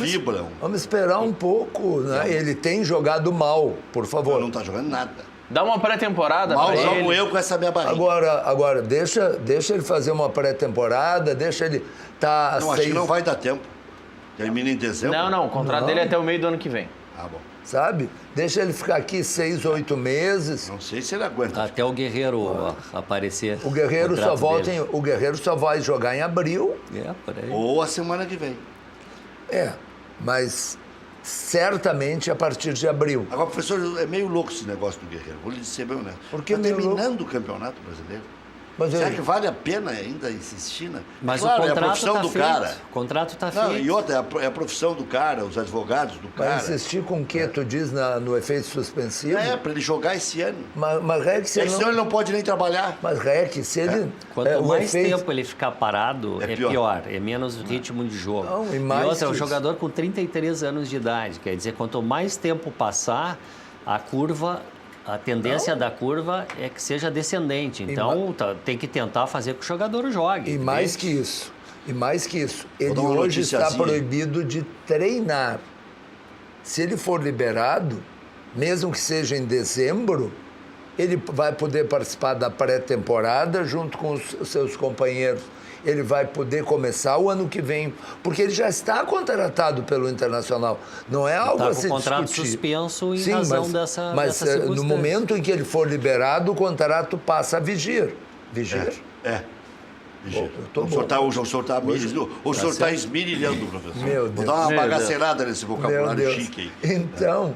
fibra. Vamos esperar um pouco, né? Ele tem jogado mal, por favor. Não está jogando nada. Dá uma pré-temporada para ele. Mal jogo eu com essa minha barriga. Agora deixa ele fazer uma pré-temporada, deixa ele estar... Não, acho que não vai dar tempo. Termina em dezembro? Não, o contrato dele é até o meio do ano que vem. Ah, bom. Sabe? Deixa ele ficar aqui 6, 8 meses. Não sei se ele aguenta. Até o Guerreiro aparecer. O Guerreiro só vai jogar em abril. Por aí. Ou a semana que vem. Mas certamente a partir de abril. Agora, professor, é meio louco esse negócio do Guerreiro. Vou lhe dizer bem honesto. Por que tá terminando o Campeonato Brasileiro. Mas será que vale a pena ainda insistir? Né? Mas claro, o contrato é a profissão do feito. cara. O contrato está feito. E outra, é a profissão do cara, os advogados do cara. Vai insistir com o que tu diz no efeito suspensivo? Para ele jogar esse ano. Mas Rec, senão ele não pode nem trabalhar. Mas Rec, se ele... Quanto mais tempo ele ficar parado, é pior. É menos ritmo de jogo. Não, e outra, é um jogador com 33 anos de idade. Quer dizer, quanto mais tempo passar, a tendência da curva é que seja descendente. Então, tem que tentar fazer com que o jogador jogue. E mais que isso, ele hoje está proibido de treinar. Se ele for liberado, mesmo que seja em dezembro, ele vai poder participar da pré-temporada junto com os seus companheiros. Ele vai poder começar o ano que vem, porque ele já está contratado pelo Internacional. Não é algo a se discutir. Está com o contrato suspenso em razão dessa circunstância. No momento em que ele for liberado, o contrato passa a vigir. Vigir? Vigir. O senhor está esmirilhando, professor. Meu Deus. Vou dar uma bagaceirada nesse vocabulário chique aí. Então,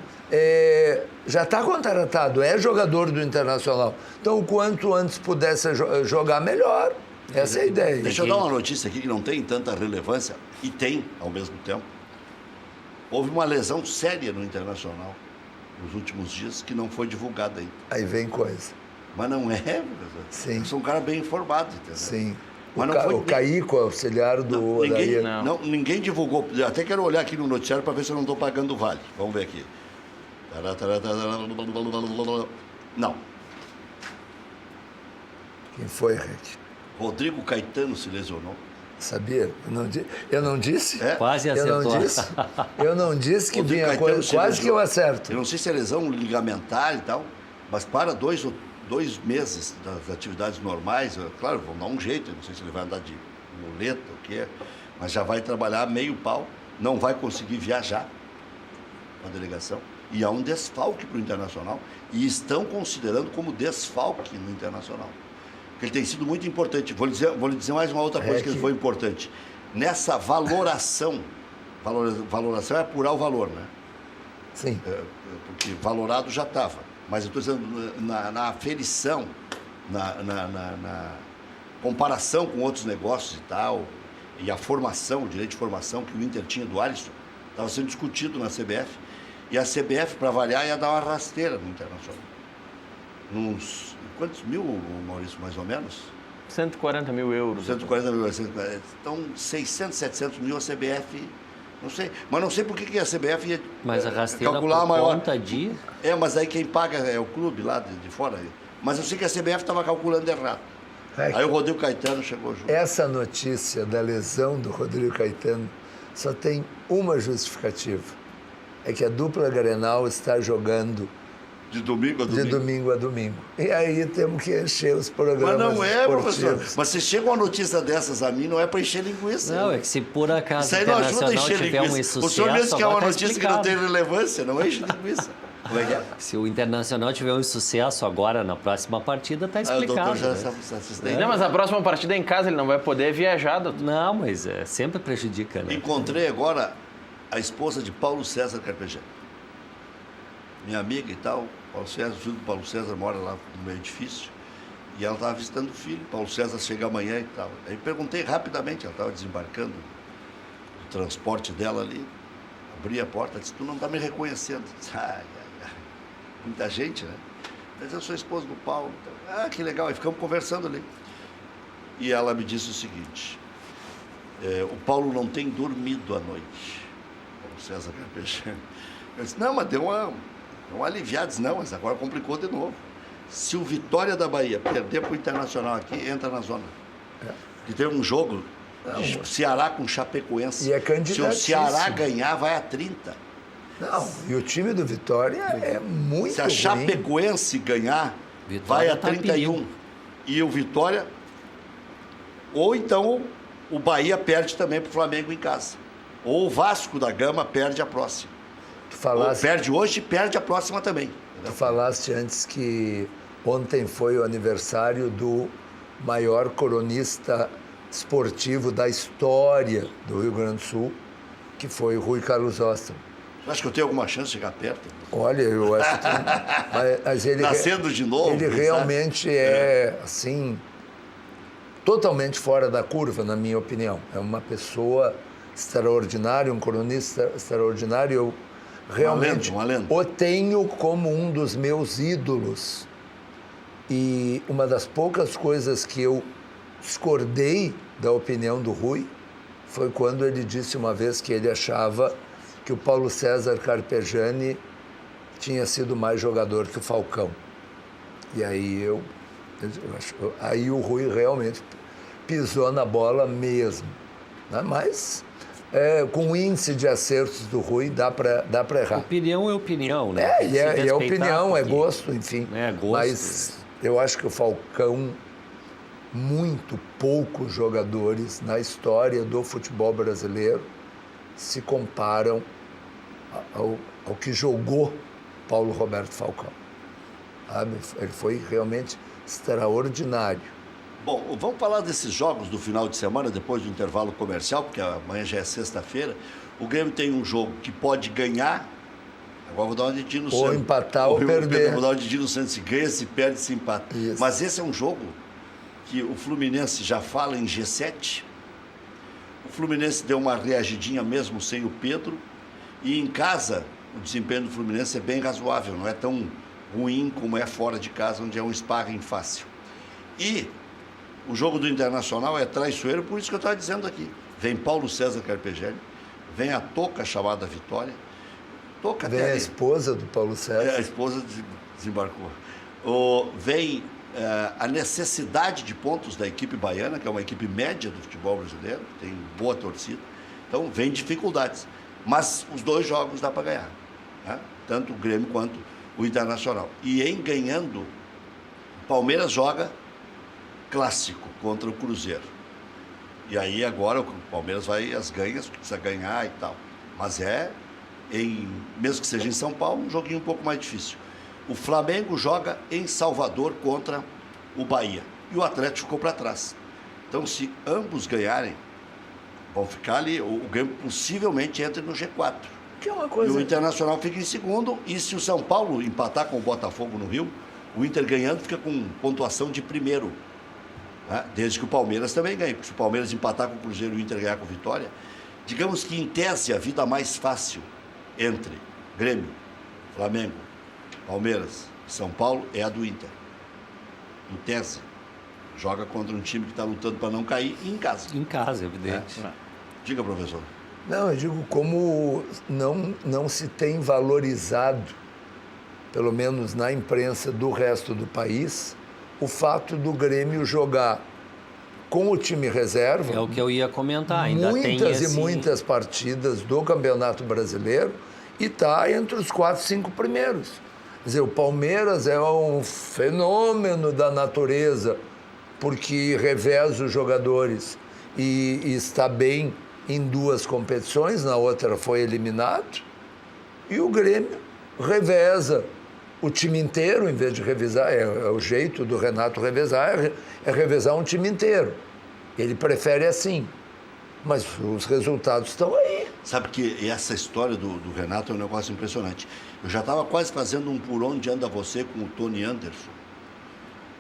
já está contratado, é jogador do Internacional. Então, o quanto antes pudesse jogar, melhor. Essa é a ideia. Deixa eu dar uma notícia aqui que não tem tanta relevância, e tem ao mesmo tempo. Houve uma lesão séria no Internacional nos últimos dias que não foi divulgada ainda. Aí vem coisa. Mas não é, professor. Sim. Eu sou um cara bem informado, entendeu? Sim. Mas o Caíco, auxiliar do Odair. Ninguém divulgou. Até quero olhar aqui no noticiário para ver se eu não estou pagando o vale. Vamos ver aqui. Não. Quem foi, Rede? Rodrigo Caetano se lesionou. Sabia? Eu não disse? Quase acertou. Eu não disse que vinha coisa. Quase que eu acerto. Eu não sei se é lesão ligamentar e tal, mas para 2 meses das atividades normais, claro, vão dar um jeito, eu não sei se ele vai andar de muleta ou o que é, mas já vai trabalhar meio pau, não vai conseguir viajar com a delegação. E há um desfalque para o Internacional, e estão considerando como desfalque no Internacional. Ele tem sido muito importante. Vou lhe dizer mais uma outra coisa que ele foi importante. Nessa valoração é apurar o valor, né? Sim. Porque valorado já estava. Mas eu estou dizendo, na aferição, na comparação com outros negócios e tal, e a formação, o direito de formação que o Inter tinha do Alisson, estava sendo discutido na CBF, e a CBF, para variar, ia dar uma rasteira no Internacional. Quantos mil, Maurício, mais ou menos? 140 mil euros. 140 mil euros. Então, 600, 700 mil a CBF, não sei. Mas não sei por que a CBF ia mas a rasteira calcular por a maior... conta de... mas aí quem paga é o clube lá de fora. Mas eu sei que a CBF estava calculando errado. Aí o Rodrigo Caetano chegou junto. Essa notícia da lesão do Rodrigo Caetano só tem uma justificativa. É que a dupla Grenal está jogando de domingo a domingo. De domingo a domingo. E aí temos que encher os programas. Mas não é, esportivos. professor. Mas se chega uma notícia dessas a mim, não é para encher linguiça. Não, é que se por acaso isso aí não ajuda a encher tiver linguiça. um O senhor mesmo que é uma notícia explicado. que não tem relevância, não enche linguiça. Como é que é? Se o Internacional tiver um sucesso agora na próxima partida, está explicado. O doutor já né? se assistente. Não, mas a próxima partida é em casa, ele não vai poder viajar, doutor. Não, mas sempre prejudica, né? Encontrei agora a esposa de Paulo César Carpegiani. Minha amiga e tal, Paulo César, o filho do Paulo César mora lá no meu edifício. E ela estava visitando o filho. Paulo César chega amanhã e tal. Aí perguntei rapidamente, ela estava desembarcando o transporte dela ali. Abri a porta, disse, tu não está me reconhecendo. Ai. Muita gente, né? Mas eu sou esposa do Paulo. Então, que legal. E ficamos conversando ali. E ela me disse o seguinte, o Paulo não tem dormido à noite. Paulo César Carpegiani. Eu disse, não, mas deu uma aliviada. Disse, não, mas agora complicou de novo. Se o Vitória da Bahia perder para o Internacional aqui, entra na zona. E tem um jogo de Ceará com Chapecoense. E é se o Ceará ganhar, vai a 30. Não, e o time do Vitória é muito Se a Chapecoense ganhar, vai a 31. E o Vitória... Ou então o Bahia perde também para o Flamengo em casa. Ou o Vasco da Gama perde a próxima. Ou perde hoje e perde a próxima também. Tu falaste antes que ontem foi o aniversário do maior cronista esportivo da história do Rio Grande do Sul, que foi o Rui Carlos Ostrom. Acho que eu tenho alguma chance de chegar perto. Olha, eu acho que... Mas ele, nascendo de novo. Ele realmente assim, totalmente fora da curva, na minha opinião. É uma pessoa extraordinária, um cronista extraordinário. Eu realmente o tenho como um dos meus ídolos. E uma das poucas coisas que eu discordei da opinião do Rui foi quando ele disse uma vez que ele achava que o Paulo César Carpegiani tinha sido mais jogador que o Falcão. E aí aí o Rui realmente pisou na bola mesmo. Né? Mas com o índice de acertos do Rui dá para errar. Opinião é opinião, né? É opinião, é gosto, enfim. É gosto. Mas eu acho que o Falcão, muito poucos jogadores na história do futebol brasileiro se comparam ao que jogou Paulo Roberto Falcão. Sabe? Ele foi realmente extraordinário. Bom, vamos falar desses jogos do final de semana, depois do intervalo comercial, porque amanhã já é sexta-feira. O Grêmio tem um jogo que pode ganhar, agora vou dar uma dedinha no Santos. Ou empatar ou perder. Vou dar uma dedinha no Santos, se ganha, se perde, se empata. Isso. Mas esse é um jogo que o Fluminense já fala em G7. O Fluminense deu uma reagidinha mesmo sem o Pedro. E em casa, o desempenho do Fluminense é bem razoável, não é tão ruim como é fora de casa, onde é um sparring fácil. E o jogo do Internacional é traiçoeiro, por isso que eu estava dizendo aqui. Vem Paulo César Carpegiani, vem a Toca chamada Vitória. Toca vem a esposa do Paulo César. A esposa desembarcou. Vem a necessidade de pontos da equipe baiana, que é uma equipe média do futebol brasileiro, tem boa torcida. Então, vem dificuldades. Mas os dois jogos dá para ganhar, né? Tanto o Grêmio quanto o Internacional. E em ganhando, o Palmeiras joga clássico contra o Cruzeiro. E aí agora o Palmeiras vai às ganhas, precisa ganhar e tal. Mas mesmo que seja em São Paulo, um joguinho um pouco mais difícil. O Flamengo joga em Salvador contra o Bahia. E o Atlético ficou para trás. Então, se ambos ganharem, vão ficar ali, o Grêmio possivelmente entra no G4. Que é uma coisa... E o Internacional fica em segundo, e se o São Paulo empatar com o Botafogo no Rio, O Inter ganhando fica com pontuação de primeiro. Né? Desde que o Palmeiras também ganhe. Se o Palmeiras empatar com o Cruzeiro e o Inter ganhar com o Vitória, digamos que em tese a vida mais fácil entre Grêmio, Flamengo, Palmeiras e São Paulo é a do Inter. Em tese. Joga contra um time que está lutando para não cair em casa. Em casa, evidente. Diga, professor. Não, eu digo como não se tem valorizado, pelo menos na imprensa do resto do país, o fato do Grêmio jogar com o time reserva. É o que eu ia comentar. Ainda tem muitas partidas do Campeonato Brasileiro e está entre os 4, 5 primeiros. Quer dizer, o Palmeiras é um fenômeno da natureza, porque reveza os jogadores e está bem em 2 competições, na outra foi eliminado. E o Grêmio reveza o time inteiro, em vez de revisar, é o jeito do Renato revezar, é revezar um time inteiro. Ele prefere assim. Mas os resultados estão aí. Sabe que essa história do Renato é um negócio impressionante. Eu já estava quase fazendo um Por Onde Anda Você com o Tony Anderson.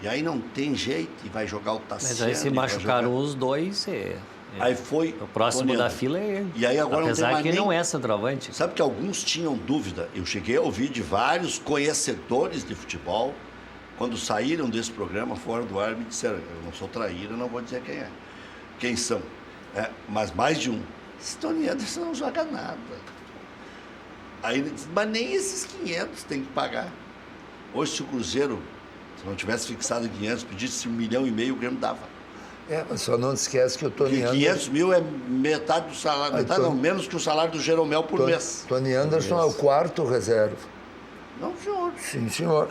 E aí não tem jeito, e vai jogar o Tassiano. Mas aí se machucaram os dois, aí foi o próximo da fila é ele. E aí agora apesar não tem mais que não é centroavante. Sabe que alguns tinham dúvida. Eu cheguei a ouvir de vários conhecedores de futebol, quando saíram desse programa, fora do ar, me disseram, eu não sou traíra, não vou dizer quem é. Quem são? Mas mais de um. Esse Tony Anderson não joga nada. Aí ele disse, mas nem esses 500 tem que pagar. Hoje, se o Cruzeiro, se não tivesse fixado em 500, pedisse 1,5 milhão, o Grêmio dava. Mas só não esquece que o Tony Anderson... 500 mil é metade do salário, não, menos que o salário do Jeromel por mês. Tony Anderson é o 4º reserva. Não, senhor. Sim, senhor.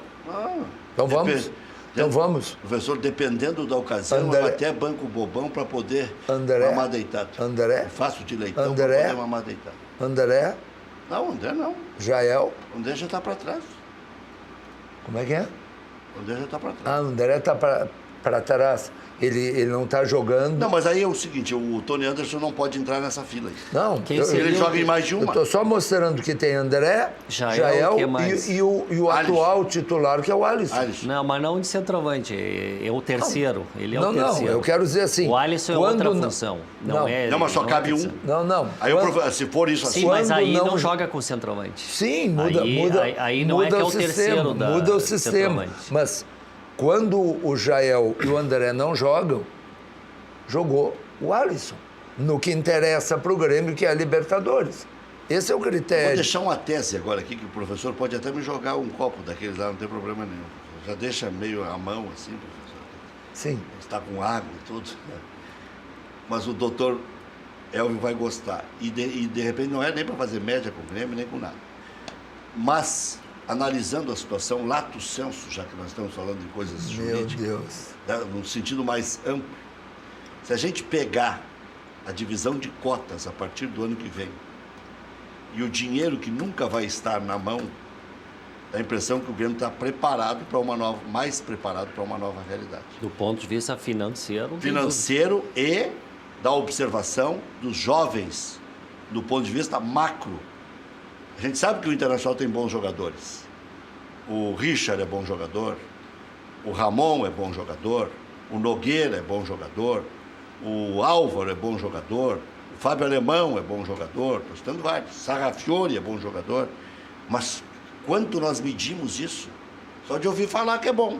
Então vamos. Então vamos. Professor, dependendo da ocasião, eu até banco bobão para poder mamar deitado. André. Eu faço de leitão para poder mamar deitado. André. Não, André não. Jael. André já está para trás. Como é que é? André já está para trás. André está para trás. Ele não está jogando... Não, mas aí é o seguinte, o Tony Anderson não pode entrar nessa fila aí. Não, ele joga em mais de uma. Eu estou só mostrando que tem André, Jael e o atual titular, que é o Alisson. Não, mas não de centroavante, é o terceiro. Ele é o terceiro. Não, eu quero dizer assim... O Alisson é outra função. Não, mas só cabe um. Não. Aí se for isso assim... Sim, mas aí não joga com centroavante. Sim, muda. Aí não é que é o terceiro da muda o sistema. Mas... Quando o Jael e o André não jogam, jogou o Alisson. No que interessa para o Grêmio, que é a Libertadores. Esse é o critério. Vou deixar uma tese agora aqui, que o professor pode até me jogar um copo daqueles lá, não tem problema nenhum. Já deixa meio a mão assim, professor. Sim. Está com água e tudo. Mas o doutor Elvio vai gostar. E de repente não é nem para fazer média com o Grêmio, nem com nada. Mas... analisando a situação, lato sensu, já que nós estamos falando de coisas jurídicas, no sentido mais amplo, se a gente pegar a divisão de cotas a partir do ano que vem e o dinheiro que nunca vai estar na mão, dá a impressão que o Grêmio está preparado para mais preparado para uma nova realidade. Do ponto de vista financeiro. Financeiro e da observação dos jovens, do ponto de vista macro. A gente sabe que o Internacional tem bons jogadores. O Richard é bom jogador, o Ramon é bom jogador, o Nogueira é bom jogador, o Álvaro é bom jogador, o Fábio Alemão é bom jogador, estou citando vários, Sarrafiori é bom jogador, mas quanto nós medimos isso? Só de ouvir falar que é bom.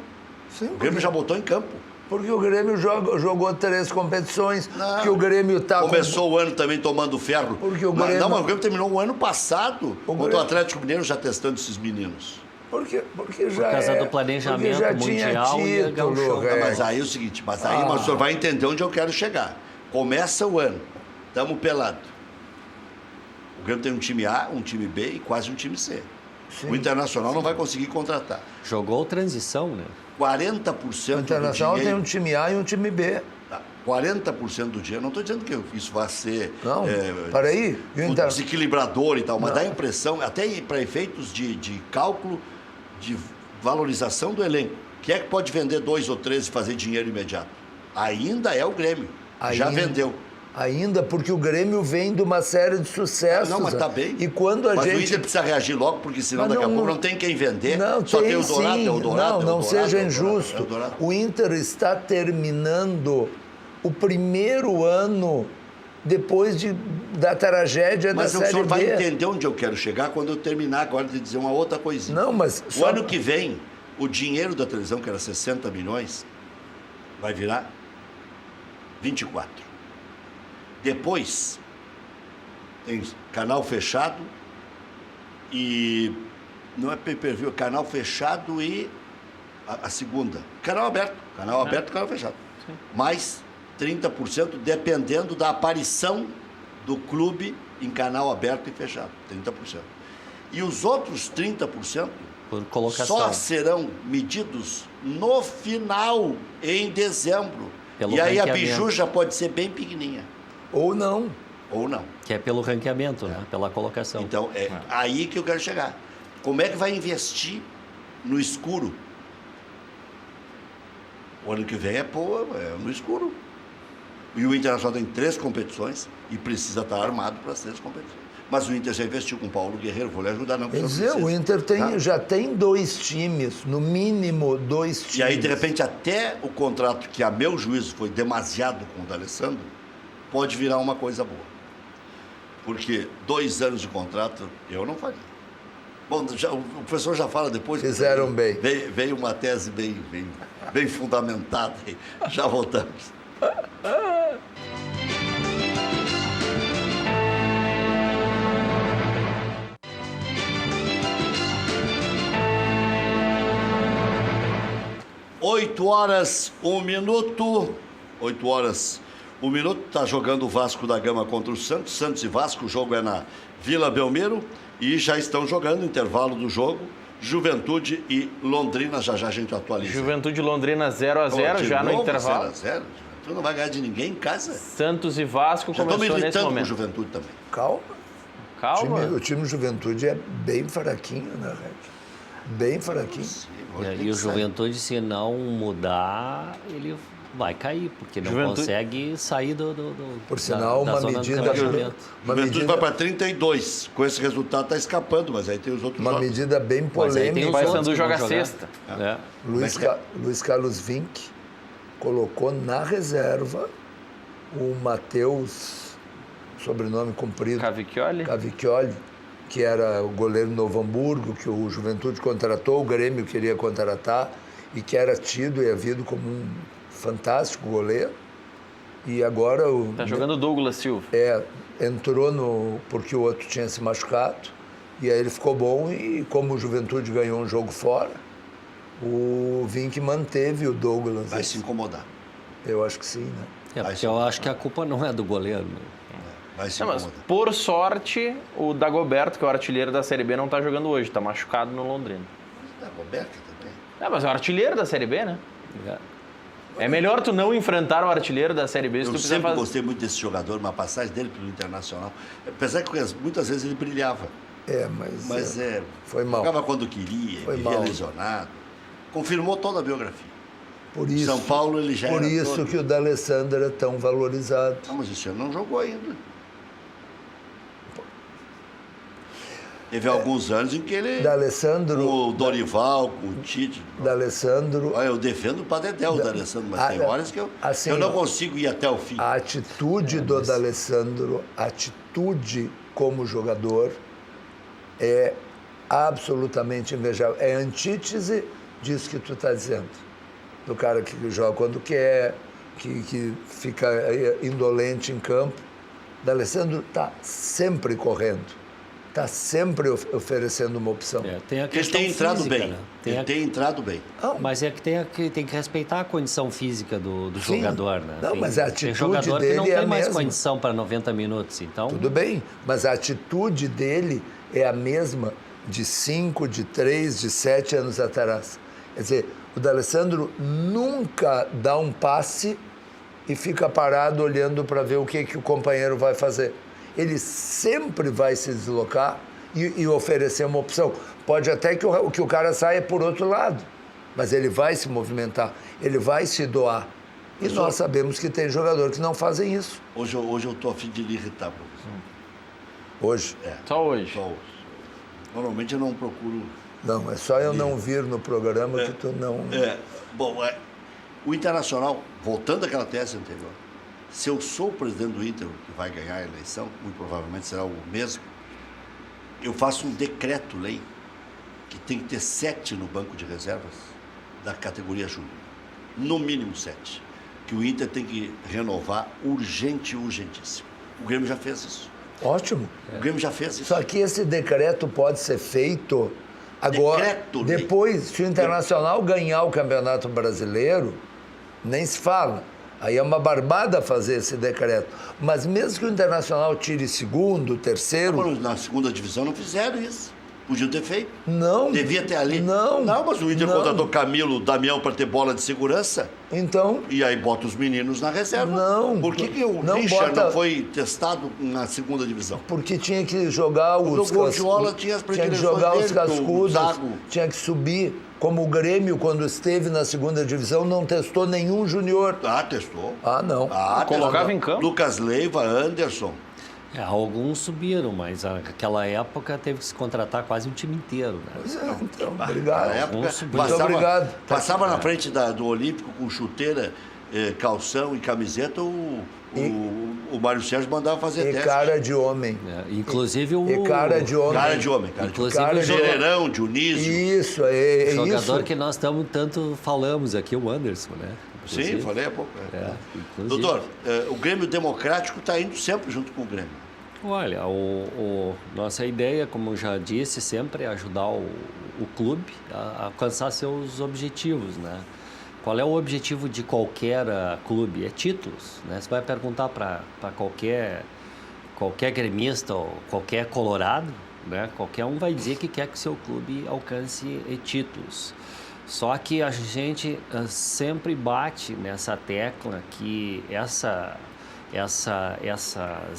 Sim, o Grêmio já botou em campo. Porque o Grêmio jogou 3 competições, que o Grêmio está... Começou o ano também tomando ferro. Porque o Grêmio... Mas o Grêmio terminou o ano passado, contra o Atlético Mineiro, já testando esses meninos. Porque já por causa do planejamento já mundial tinha título, mas aí é o seguinte, mas o senhor vai entender onde eu quero chegar. Começa o ano, estamos pelado. O Grêmio tem um time A, um time B e quase um time C. Sim, o Internacional não vai conseguir contratar. Jogou transição, né? 40% o Internacional do dinheiro... tem um time A e um time B. 40% do dinheiro, não estou dizendo que isso vai ser desequilibrador e tal, mas dá a impressão, até para efeitos de cálculo, de valorização do elenco. Quem é que pode vender 2 ou 3 e fazer dinheiro imediato? Ainda é o Grêmio. Já vendeu. Ainda, porque o Grêmio vem de uma série de sucessos. Não, mas tá bem. E quando mas gente... o Inter precisa reagir logo, porque senão mas daqui a pouco não tem quem vender. Não, só tem o sim. Dourado, Eldorado. Não seja Eldorado, injusto. Eldorado. O Inter está terminando o primeiro ano depois da tragédia da Série B. Mas o senhor vai entender onde eu quero chegar quando eu terminar agora de dizer uma outra coisinha. Não, mas... O ano que vem, o dinheiro da televisão, que era 60 milhões, vai virar 24. Depois, tem canal fechado e... Não é pay-per-view, é canal fechado e a segunda. Canal aberto, canal fechado. Sim. Mais 30% dependendo da aparição do clube em canal aberto e fechado. 30%. E os outros 30% Por colocação. só serão medidos no final, em dezembro. Pelo E aí a ranqueamento. biju já pode ser bem pequenininha. Ou não. Ou não. Que é pelo ranqueamento, né? Pela colocação. Então, é aí que eu quero chegar. Como é que vai investir no escuro? O ano que vem é no escuro. E o Internacional tem 3 competições e precisa estar armado para as 3 competições. Mas o Inter já investiu com o Paulo Guerreiro, vou lhe ajudar, não. Quer dizer, o Inter já tem 2 times, no mínimo 2 times. E aí, de repente, até o contrato, que a meu juízo foi demasiado com o D'Alessandro, pode virar uma coisa boa. Porque 2 anos de contrato, eu não faria. Bom, o professor já fala depois. Fizeram bem. Veio uma tese bem fundamentada. Já voltamos. Oito horas, 1 minuto. 8 horas, 1 minuto. Está jogando o Vasco da Gama contra o Santos. Santos e Vasco, o jogo é na Vila Belmiro. E já estão jogando, intervalo do jogo, Juventude e Londrina. Já a gente atualiza. Juventude e Londrina 0x0 já no intervalo. 0x0. Tu não vai ganhar de ninguém em casa. Santos e Vasco Já estou me começou nesse irritando com o momento. Juventude também. Calma. Calma. O time Juventude é bem fraquinho, né, Red? Bem fraquinho. E o Juventude, se não mudar, ele vai cair, porque não consegue sair Por sinal, da uma zona do medida... rebaixamento. O Juventude vai para 32. Com esse resultado está escapando, mas aí tem os outros Uma jogos. medida bem Mas aí tem polêmica. os O Paysandu outros que joga vão jogar. sexta. É. Luiz Carlos Vinck colocou na reserva o Matheus, sobrenome comprido, Cavicchioli, que era o goleiro do Novo Hamburgo, que o Juventude contratou, o Grêmio queria contratar, e que era tido e havido como um fantástico goleiro. E agora... Tá jogando o Douglas Silva. Entrou porque o outro tinha se machucado, e aí ele ficou bom, e como o Juventude ganhou um jogo fora, o Vinck manteve o Douglas. Vai se incomodar. Eu acho que sim, né? Porque eu acho que a culpa não é do goleiro. Vai se Mas, incomodar. por sorte, o Dagoberto, que é o artilheiro da Série B, não tá jogando hoje. Tá machucado no Londrina. Roberto também. Mas é o artilheiro da Série B, né? É melhor tu não enfrentar o artilheiro da Série B se tu Eu precisar sempre fazer... gostei muito desse jogador, uma passagem dele pelo Internacional. Apesar que muitas vezes ele brilhava. Mas foi mal. Jogava quando queria, vivia lesionado. Confirmou toda a biografia. Por isso, São Paulo ele já por era isso todo. que o D'Alessandro é tão valorizado. Mas esse ano não jogou ainda. Teve alguns anos em que ele... D'Alessandro... O Dorival, com o Tite... D'Alessandro... Olha, eu defendo o Padedel, o D'Alessandro, mas tem horas que eu não consigo ir até o fim. A atitude do D'Alessandro, a atitude como jogador é absolutamente invejável. É antítese disso que tu está dizendo. Do cara que joga quando quer, que fica indolente em campo. D'Alessandro está sempre correndo. Está sempre oferecendo uma opção. Tem a questão ele tem entrado física, bem. né? Tem entrado bem. Mas é que tem que respeitar a condição física do jogador, né? Não, mas a atitude tem jogador dele que não é tem mais mesma. condição para 90 minutos, então... Tudo bem, mas a atitude dele é a mesma de 5, de 3, de 7 anos atrás. Quer dizer, o D'Alessandro nunca dá um passe e fica parado olhando para ver o que o companheiro vai fazer. Ele sempre vai se deslocar e oferecer uma opção. Pode até que o cara saia por outro lado, mas ele vai se movimentar, ele vai se doar. E nós sabemos que tem jogador que não fazem isso. Hoje eu tô a fim de lhe irritar, professor. Hoje? Só hoje. Só hoje. Normalmente eu não procuro... Não, é só eu não vir no programa que tu não... Bom, o Internacional, voltando àquela tese anterior, se eu sou o presidente do Inter, que vai ganhar a eleição, muito provavelmente será o mesmo, eu faço um decreto-lei que tem que ter 7 no banco de reservas da categoria júnior. No mínimo 7. Que o Inter tem que renovar urgentíssimo. O Grêmio já fez isso. Ótimo. O Grêmio já fez isso. Só que esse decreto pode ser feito agora. Decreto-lei. Depois, se o Internacional ganhar o Campeonato Brasileiro, nem se fala. Aí é uma barbada fazer esse decreto. Mas mesmo que o Internacional tire segundo, terceiro... Na segunda divisão não fizeram isso. Podiam ter feito. Não. Devia ter ali. Não. Não, mas o Inter contratou Camilo, Damião para ter bola de segurança. Então... E aí bota os meninos na reserva. Não. Por que o Richard não foi testado na segunda divisão? Porque tinha que jogar os... O Gordiola tinha as Tinha que predileções jogar dele, os cascudos, o Zago. tinha que subir. Como o Grêmio, quando esteve na segunda divisão, não testou nenhum júnior. Testou. Não. Colocava testou. em campo? Lucas Leiva, Anderson. Alguns subiram, mas naquela época teve que se contratar quase um time inteiro, né? Pois é, então, obrigado. Na época, Muito obrigado. Passava na frente do Olímpico com chuteira, calção e camiseta, o Mário Sérgio mandava fazer teste. Cara de homem. Inclusive o... Cara de homem. Cara de homem. Inclusive cara o de Gererão, Dionísio. Isso, jogador isso. que nós tanto falamos aqui, o Anderson, né? Sim, falei há pouco. Inclusive. Doutor, o Grêmio Democrático está indo sempre junto com o Grêmio. Olha, nossa ideia, como eu já disse, sempre é ajudar o clube a alcançar seus objetivos, né? Qual é o objetivo de qualquer clube? É títulos, né? Você vai perguntar para qualquer gremista ou qualquer colorado, né? Qualquer um vai dizer que quer que seu clube alcance títulos. Só que a gente sempre bate nessa tecla que essas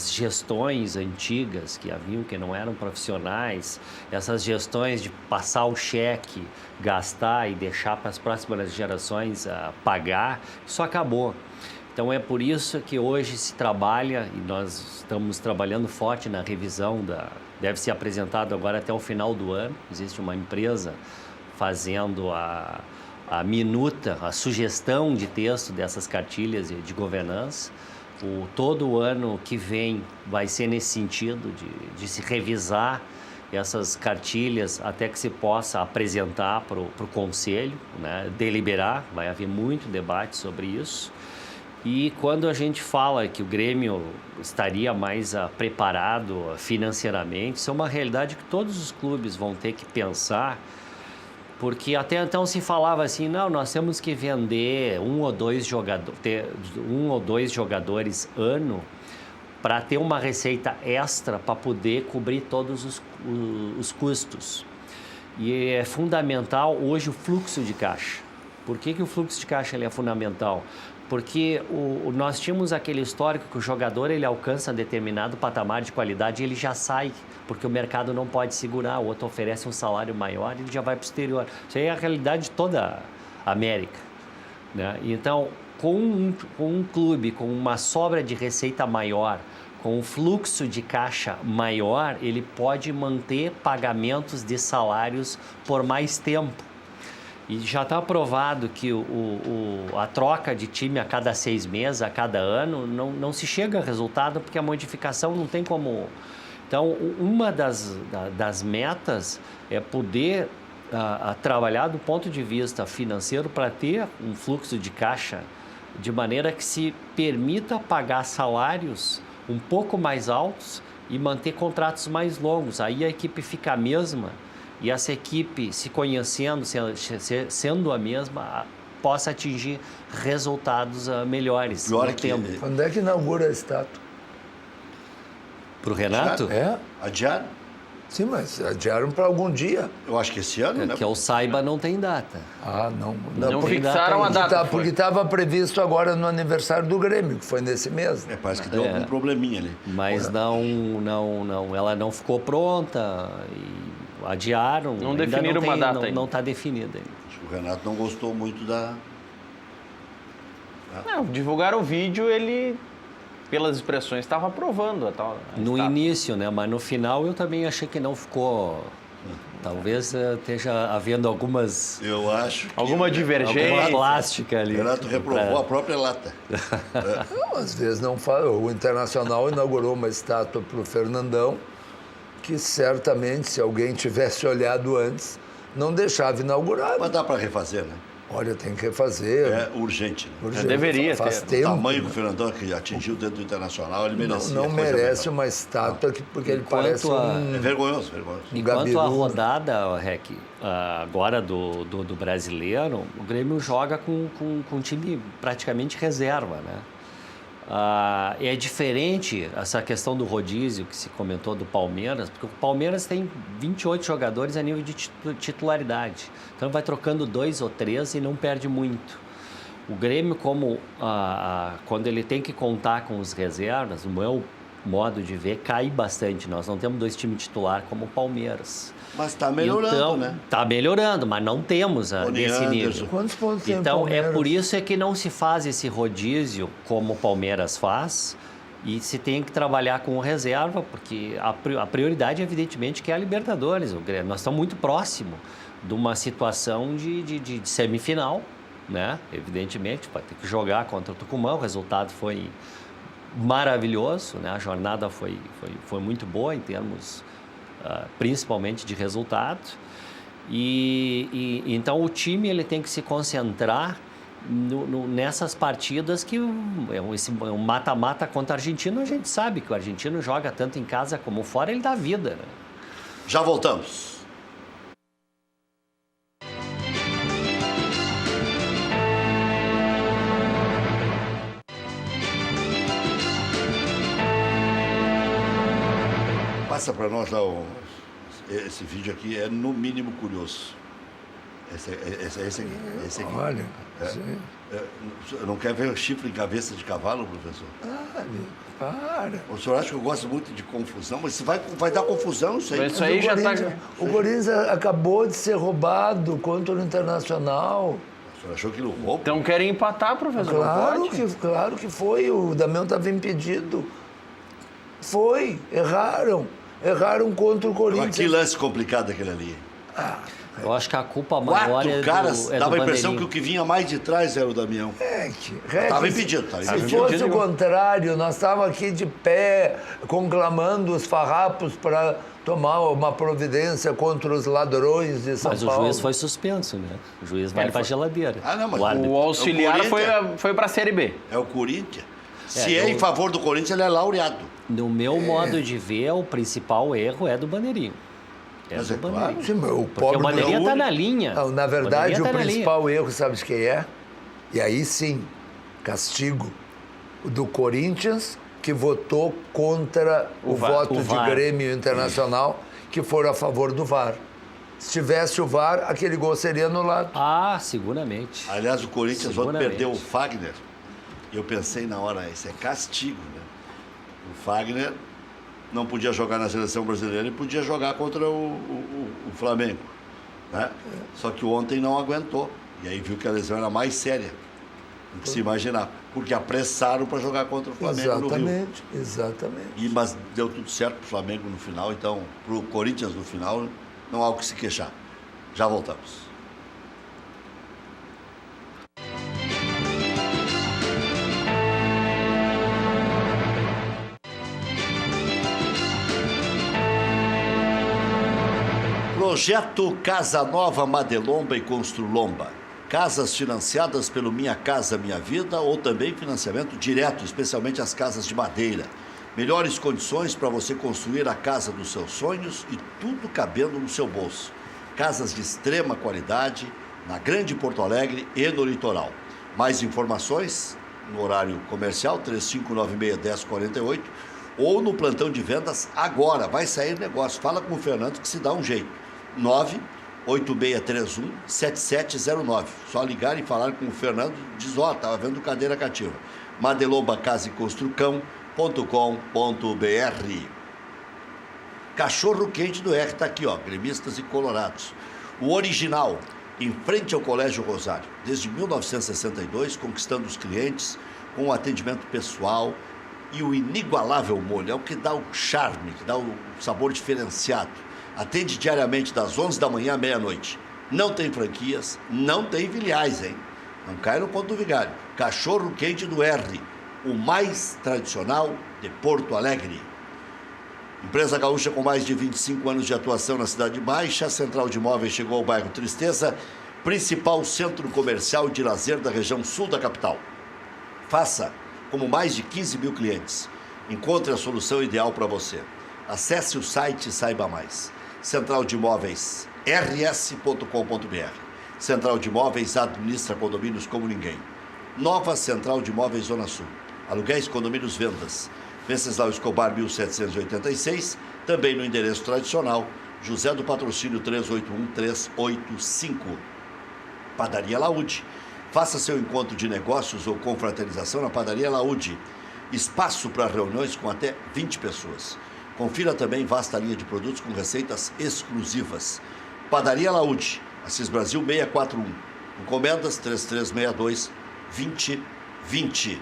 gestões antigas que haviam, que não eram profissionais, essas gestões de passar o cheque, gastar e deixar para as próximas gerações pagar, isso acabou. Então é por isso que hoje se trabalha, e nós estamos trabalhando forte na revisão, deve ser apresentado agora até o final do ano, existe uma empresa fazendo a minuta, a sugestão de texto dessas cartilhas de governança. Todo o ano que vem vai ser nesse sentido de se revisar essas cartilhas até que se possa apresentar para o Conselho, né, deliberar, vai haver muito debate sobre isso. E quando a gente fala que o Grêmio estaria mais preparado financeiramente, isso é uma realidade que todos os clubes vão ter que pensar, porque até então se falava assim, não, nós temos que vender um ou dois jogadores ano para ter uma receita extra para poder cobrir todos os custos. E é fundamental hoje o fluxo de caixa. Por que o fluxo de caixa ele é fundamental? Porque nós tínhamos aquele histórico que o jogador ele alcança determinado patamar de qualidade e ele já sai, porque o mercado não pode segurar, o outro oferece um salário maior e ele já vai para o exterior. Isso aí é a realidade de toda a América, né? Então, com um clube com uma sobra de receita maior, com um fluxo de caixa maior, ele pode manter pagamentos de salários por mais tempo. E já está provado que a troca de time a cada 6 meses, a cada ano, não se chega a resultado porque a modificação não tem como... Então, uma das metas é poder trabalhar do ponto de vista financeiro para ter um fluxo de caixa de maneira que se permita pagar salários um pouco mais altos e manter contratos mais longos. Aí a equipe fica a mesma e essa equipe, se conhecendo, sendo a mesma, possa atingir resultados melhores no tempo. Quando é que inaugura a estátua? Para o Renato? Adiaram? Sim, mas adiaram para algum dia. Eu acho que esse ano, né? Que eu saiba, não tem data. Não fixaram a data. Porque estava previsto agora no aniversário do Grêmio, que foi nesse mês. Parece que deu algum probleminha ali. Mas ela não ficou pronta e adiaram. Não definiram uma data ainda. Não está definida ainda. Acho que o Renato não gostou muito Não, divulgaram o vídeo, ele, pelas expressões, estava aprovando a tal. No início, né? Mas no final eu também achei que não ficou. Talvez esteja havendo algumas. Eu acho que alguma divergência. Alguma plástica ali. O Renato reprovou a própria lata. Não, às vezes não fala. O Internacional inaugurou uma estátua para o Fernandão, que certamente, se alguém tivesse olhado antes, não deixava inaugurar. Mas dá para refazer, né? Olha, tem que refazer. É urgente. Né? Urgente. Deveria Faz ter. tempo. O tamanho que o Fernandão que atingiu dentro do Internacional, ele merecia. Não merece uma estátua porque ele parece É vergonhoso, vergonhoso. Enquanto a rodada, Rec, agora do brasileiro, o Grêmio joga com um time praticamente reserva, né? É diferente essa questão do rodízio que se comentou do Palmeiras, porque o Palmeiras tem 28 jogadores a nível de titularidade. Então vai trocando 2 ou 3 e não perde muito. O Grêmio, como quando ele tem que contar com os reservas, o meu modo de ver, cai bastante. Nós não temos 2 times titular como o Palmeiras. Mas está melhorando, então, né? Está melhorando, mas não temos nesse nível. Quantos pontos tem o Então, Palmeiras? é por isso que não se faz esse rodízio como o Palmeiras faz e se tem que trabalhar com reserva, porque a prioridade, evidentemente, que é a Libertadores. Nós estamos muito próximo de uma situação de semifinal, né? Evidentemente, vai ter que jogar contra o Tucumã, o resultado foi maravilhoso, né? A jornada foi muito boa em termos... principalmente de resultado, e então o time ele tem que se concentrar nessas partidas que um mata-mata contra o argentino. A gente sabe que o argentino joga tanto em casa como fora, ele dá vida, né? Já voltamos. Passa para nós lá, esse vídeo aqui é no mínimo curioso. Esse aqui. Olha, Não quer ver o chifre em cabeça de cavalo, professor? para. O senhor acha que eu gosto muito de confusão, mas vai dar confusão isso aí. Mas isso aí já está... O Corinthians acabou de ser roubado contra o Internacional. O senhor achou que não roubo? Então querem empatar, professor? Claro que foi. O Damião estava impedido. Foi. Erraram contra o Corinthians. Mas que lance complicado aquele ali. Eu acho que a culpa maior 4 é caras, do dava a impressão Bandeirinha. que o que vinha mais de trás era o Damião. Estava impedido. Se fosse o contrário, nós estávamos aqui de pé, conclamando os farrapos para tomar uma providência contra os ladrões de São Paulo. Mas o juiz foi suspenso, né? O juiz vai para a geladeira. Não, mas O auxiliar foi para a Série B. É o Corinthians. Se é em favor do Corinthians, ele é laureado. No meu modo de ver, o principal erro é do Bandeirinho. Mas é claro. Sim, o Porque pobre o Bandeirinha está na linha. Não, na verdade, o Bandeirinha tá na principal erro, sabe de quem é? E aí sim, castigo do Corinthians, que votou contra o voto de VAR. Grêmio Internacional, que foram a favor do VAR. Se tivesse o VAR, aquele gol seria anulado. Seguramente. Aliás, o Corinthians ontem Seguramente. perdeu o Fagner. Eu pensei na hora, isso é castigo, né? O Fagner não podia jogar na seleção brasileira e podia jogar contra o Flamengo, né? Só que ontem não aguentou. E aí viu que a lesão era mais séria do que se imaginar. Porque apressaram para jogar contra o Flamengo no Rio. Exatamente. Mas deu tudo certo para o Flamengo no final, então, para o Corinthians no final, não há o que se queixar. Já voltamos. Projeto Casa Nova Madelomba e Construlomba. Casas financiadas pelo Minha Casa Minha Vida ou também financiamento direto, especialmente as casas de madeira. Melhores condições para você construir a casa dos seus sonhos e tudo cabendo no seu bolso. Casas de extrema qualidade na Grande Porto Alegre e no litoral. Mais informações no horário comercial 3596-1048 ou no plantão de vendas agora. Vai sair negócio. Fala com o Fernando que se dá um jeito. 98631-7709. Só ligar e falar com o Fernando. Diz, estava vendo cadeira cativa. Madelomba Casa e Construcão.com.br. Cachorro quente do R está aqui, gremistas e colorados. O original, em frente ao Colégio Rosário, desde 1962, conquistando os clientes com o atendimento pessoal e o inigualável molho. É o que dá o charme, que dá o sabor diferenciado. Atende diariamente das 11 da manhã à meia-noite. Não tem franquias, não tem filiais, hein? Não cai no conto do vigário. Cachorro quente do R, o mais tradicional de Porto Alegre. Empresa gaúcha com mais de 25 anos de atuação na Cidade Baixa, a Central de Imóveis chegou ao bairro Tristeza, principal centro comercial de lazer da região sul da capital. Faça como mais de 15 mil clientes. Encontre a solução ideal para você. Acesse o site e saiba mais. Central de Imóveis, rs.com.br. Central de Imóveis administra condomínios como ninguém. Nova Central de Imóveis Zona Sul. Aluguéis, condomínios, vendas. Venceslau Escobar, 1786, também no endereço tradicional, José do Patrocínio 381-385. Padaria Laúde. Faça seu encontro de negócios ou confraternização na Padaria Laúde. Espaço para reuniões com até 20 pessoas. Confira também vasta linha de produtos com receitas exclusivas. Padaria Laúde, Assis Brasil 641. Encomendas 3362-2020.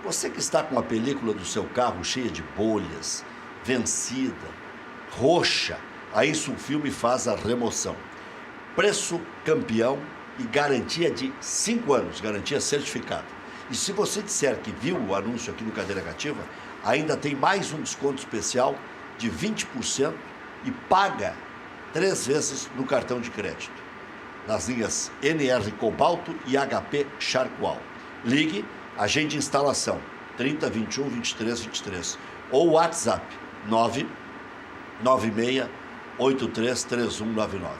Você que está com a película do seu carro cheia de bolhas, vencida, roxa, a Insulfilme faz a remoção. Preço campeão e garantia de 5 anos, garantia certificada. E se você disser que viu o anúncio aqui no Cadeira Cativa, ainda tem mais um desconto especial de 20% e paga 3 vezes no cartão de crédito. Nas linhas NR Cobalto e HP Charcoal. Ligue, agende instalação 30 21 23 23 ou WhatsApp 996 83 3199.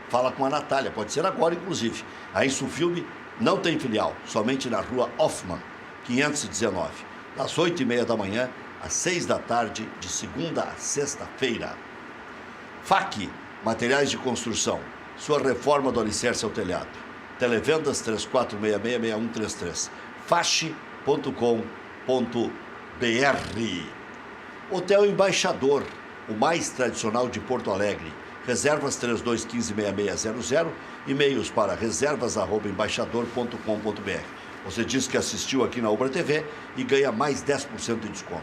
Fala com a Natália, pode ser agora inclusive. A Insulfilme não tem filial, somente na rua Hoffmann, 519, das 8h30 da manhã às 6 da tarde, de segunda a sexta-feira. FAC, materiais de construção, sua reforma do alicerce ao telhado. Televendas 3466-6133. fache.com.br. Hotel Embaixador, o mais tradicional de Porto Alegre. Reservas 3215-6600, e-mails para reservas@embaixador.com.br. Você diz que assistiu aqui na Ubra TV e ganha mais 10% de desconto.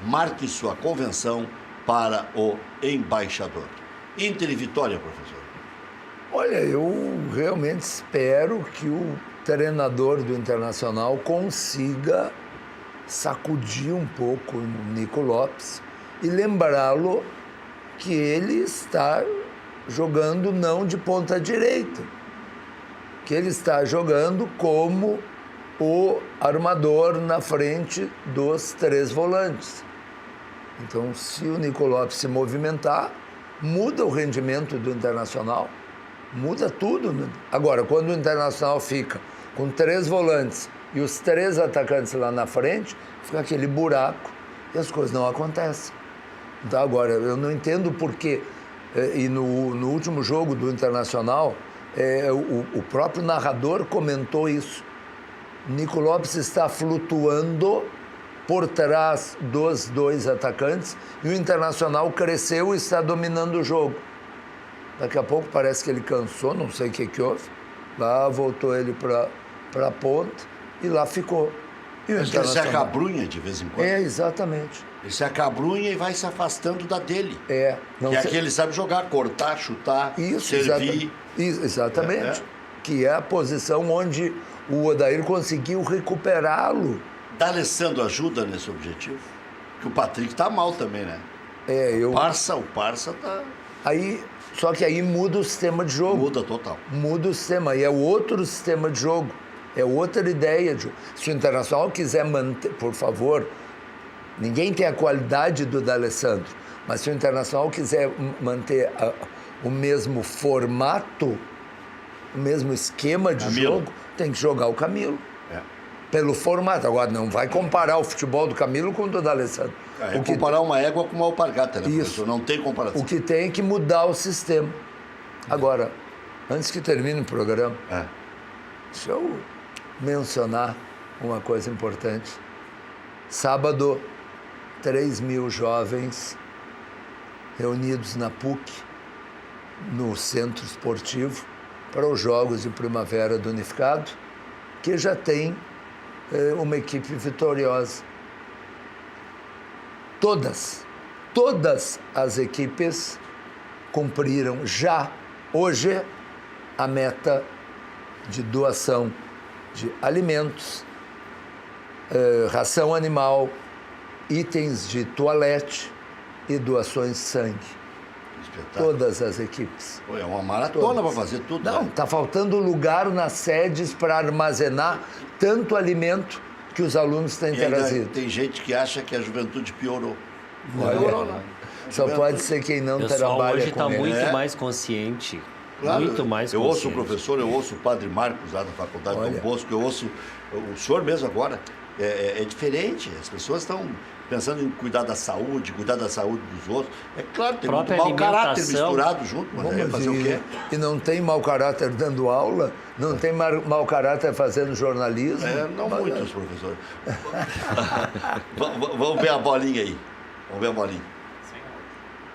Marque sua convenção para o Embaixador. Inter e Vitória, professor. Olha, eu realmente espero que o treinador do Internacional consiga sacudir um pouco o Nico Lopes e lembrá-lo que ele está jogando não de ponta direita, que ele está jogando como o armador na frente dos 3 volantes. Então, se o Nico Lopes se movimentar, muda o rendimento do Internacional, muda tudo, né? Agora, quando o Internacional fica com 3 volantes e os 3 atacantes lá na frente, fica aquele buraco e as coisas não acontecem. Então, agora, eu não entendo por quê. E no último jogo do Internacional, o próprio narrador comentou isso. Nico Lopes está flutuando por trás dos 2 atacantes e o Internacional cresceu e está dominando o jogo. Daqui a pouco parece que ele cansou, não sei o que houve. Lá voltou ele para a ponta e lá ficou. E ele se acabrunha de vez em quando. Exatamente. Ele se acabrunha e vai se afastando da dele. Não aqui ele sabe jogar, cortar, chutar, servir. Exatamente. Que é a posição onde o Odair conseguiu recuperá-lo. D'Alessandro ajuda nesse objetivo? Porque o Patrick tá mal também, né? O Parça tá... Só que aí muda o sistema de jogo. Muda total. Muda o sistema. E é outro sistema de jogo. É outra ideia de jogo. Se o Internacional quiser manter, por favor, ninguém tem a qualidade do D'Alessandro, mas se o Internacional quiser manter o mesmo formato, o mesmo esquema de jogo, tem que jogar o Camilo. Pelo formato. Agora, não vai comparar o futebol do Camilo com o do D'Alessandro. Comparar uma égua com uma alpargata, né? Isso. Não tem comparação. O que tem é que mudar o sistema. Agora, antes que termine o programa, deixa eu mencionar uma coisa importante. Sábado, 3.000 jovens reunidos na PUC, no centro esportivo, para os Jogos de Primavera do Unificado, que já tem uma equipe vitoriosa. Todas as equipes cumpriram já hoje a meta de doação de alimentos, ração animal, itens de toalete e doações de sangue. Todas as equipes. Pô, é uma maratona para fazer tudo. Não, está faltando lugar nas sedes para armazenar tanto alimento que os alunos têm trazido. Tem gente que acha que a juventude piorou. Olha, só pode ser quem não trabalha hoje com está ele. muito mais consciente. Claro, Muito mais eu consciente. ouço o professor, eu ouço o padre Marcos lá da faculdade do Dom Bosco, eu ouço o senhor mesmo agora. É diferente, as pessoas estão pensando em cuidar da saúde dos outros. É claro, tem muito mau caráter misturado junto, mas aí fazer o quê? E não tem mau caráter dando aula? Não tem mau caráter fazendo jornalismo? Não muitos, professor. Vamos ver a bolinha aí. Vamos ver a bolinha.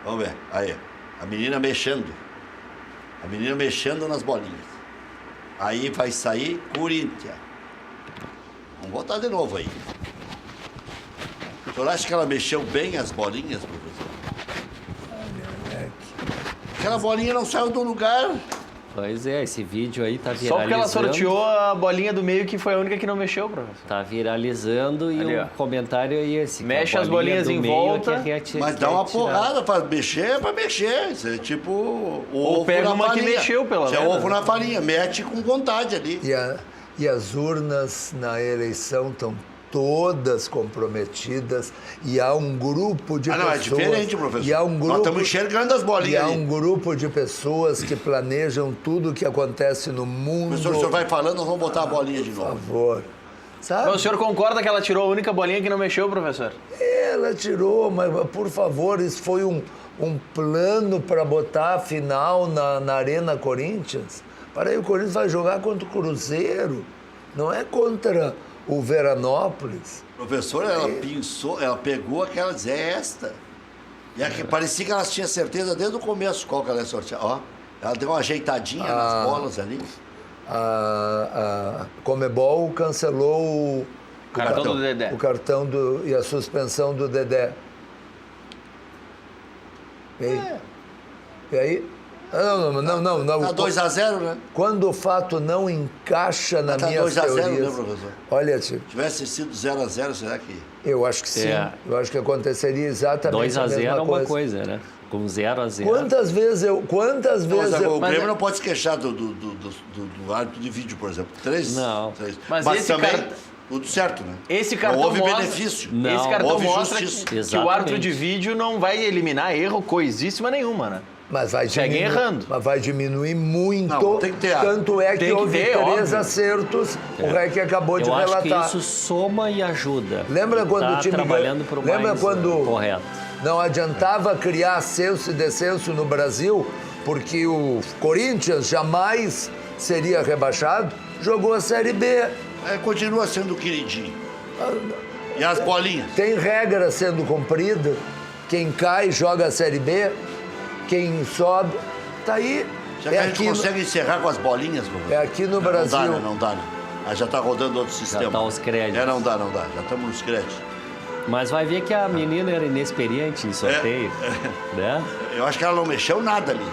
Vamos ver. Aí, a menina mexendo. A menina mexendo nas bolinhas. Aí vai sair Corinthians. Vamos voltar de novo aí. O senhor acha que ela mexeu bem as bolinhas, professor? Aquela bolinha não saiu do lugar. Pois é, esse vídeo aí tá viralizando. Só porque ela sorteou a bolinha do meio, que foi a única que não mexeu, professor. Tá viralizando e Ali, o comentário aí esse. Mexe as bolinhas em volta, mas dá uma porrada para mexer, é para mexer. Isso é tipo o ovo pega na uma farinha. que mexeu, pelo menos. menos. É ovo na farinha, mete com vontade ali. E as urnas na eleição estão todas comprometidas e há um grupo de pessoas... é diferente, professor. E há um grupo, nós estamos enxergando as bolinhas ali. E há um grupo de pessoas que planejam tudo o que acontece no mundo. Professor, o senhor vai falando, nós vamos botar a bolinha de novo. Por favor. Sabe? Mas o senhor concorda que ela tirou a única bolinha que não mexeu, professor? Ela tirou, mas por favor, isso foi um plano para botar a final na Arena Corinthians. Para aí o Corinthians vai jogar contra o Cruzeiro, não é contra o Veranópolis. Professor, ela pensou, ela pegou aquela, esta. E aqui, parecia que ela tinha certeza desde o começo qual que ela ia sortear. Ó, ela deu uma ajeitadinha nas bolas ali. A Comebol cancelou o cartão do Dedé. O cartão e a suspensão do Dedé. E aí? Não. Tá 2-0, né? Quando o fato não encaixa na minha teoria. Tá 2-0, né, professor? Olha, tipo. Se tivesse sido 0-0, será que... Eu acho que sim. Eu acho que aconteceria exatamente a mesma coisa. 2-0 é uma coisa, né? Com 0-0. Quantas vezes eu... O Grêmio não pode se queixar do árbitro de vídeo, por exemplo. 3. Não. 3. Mas esse também... Tudo certo, né? Esse cartão não houve mostra, benefício. Não. Esse cartão houve mostra justiça. que o árbitro de vídeo não vai eliminar erro coisíssima nenhuma, né? Mas vai segue errando. Mas vai diminuir muito. Não, tem que ter. Tanto é que houve 3 óbvio. acertos. O REC acabou de relatar. Eu acho que isso soma e ajuda. Lembra quando o time trabalhando pro mais correto. Não adiantava criar ascenso e descenso no Brasil, porque o Corinthians jamais seria rebaixado, jogou a Série B. Continua sendo o queridinho. E as bolinhas? Tem regra sendo cumprida. Quem cai joga a Série B. Quem sobe, tá aí. Já que a gente consegue encerrar com as bolinhas, professor? É aqui no Brasil. Não dá. Já está rodando outro sistema. Já tá os créditos. Não dá. Já estamos nos créditos. Mas vai ver que a menina era inexperiente em sorteio, né? Eu acho que ela não mexeu nada ali.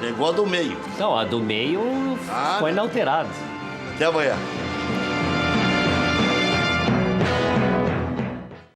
Pegou a do meio. Não, a do meio foi inalterada. Até amanhã.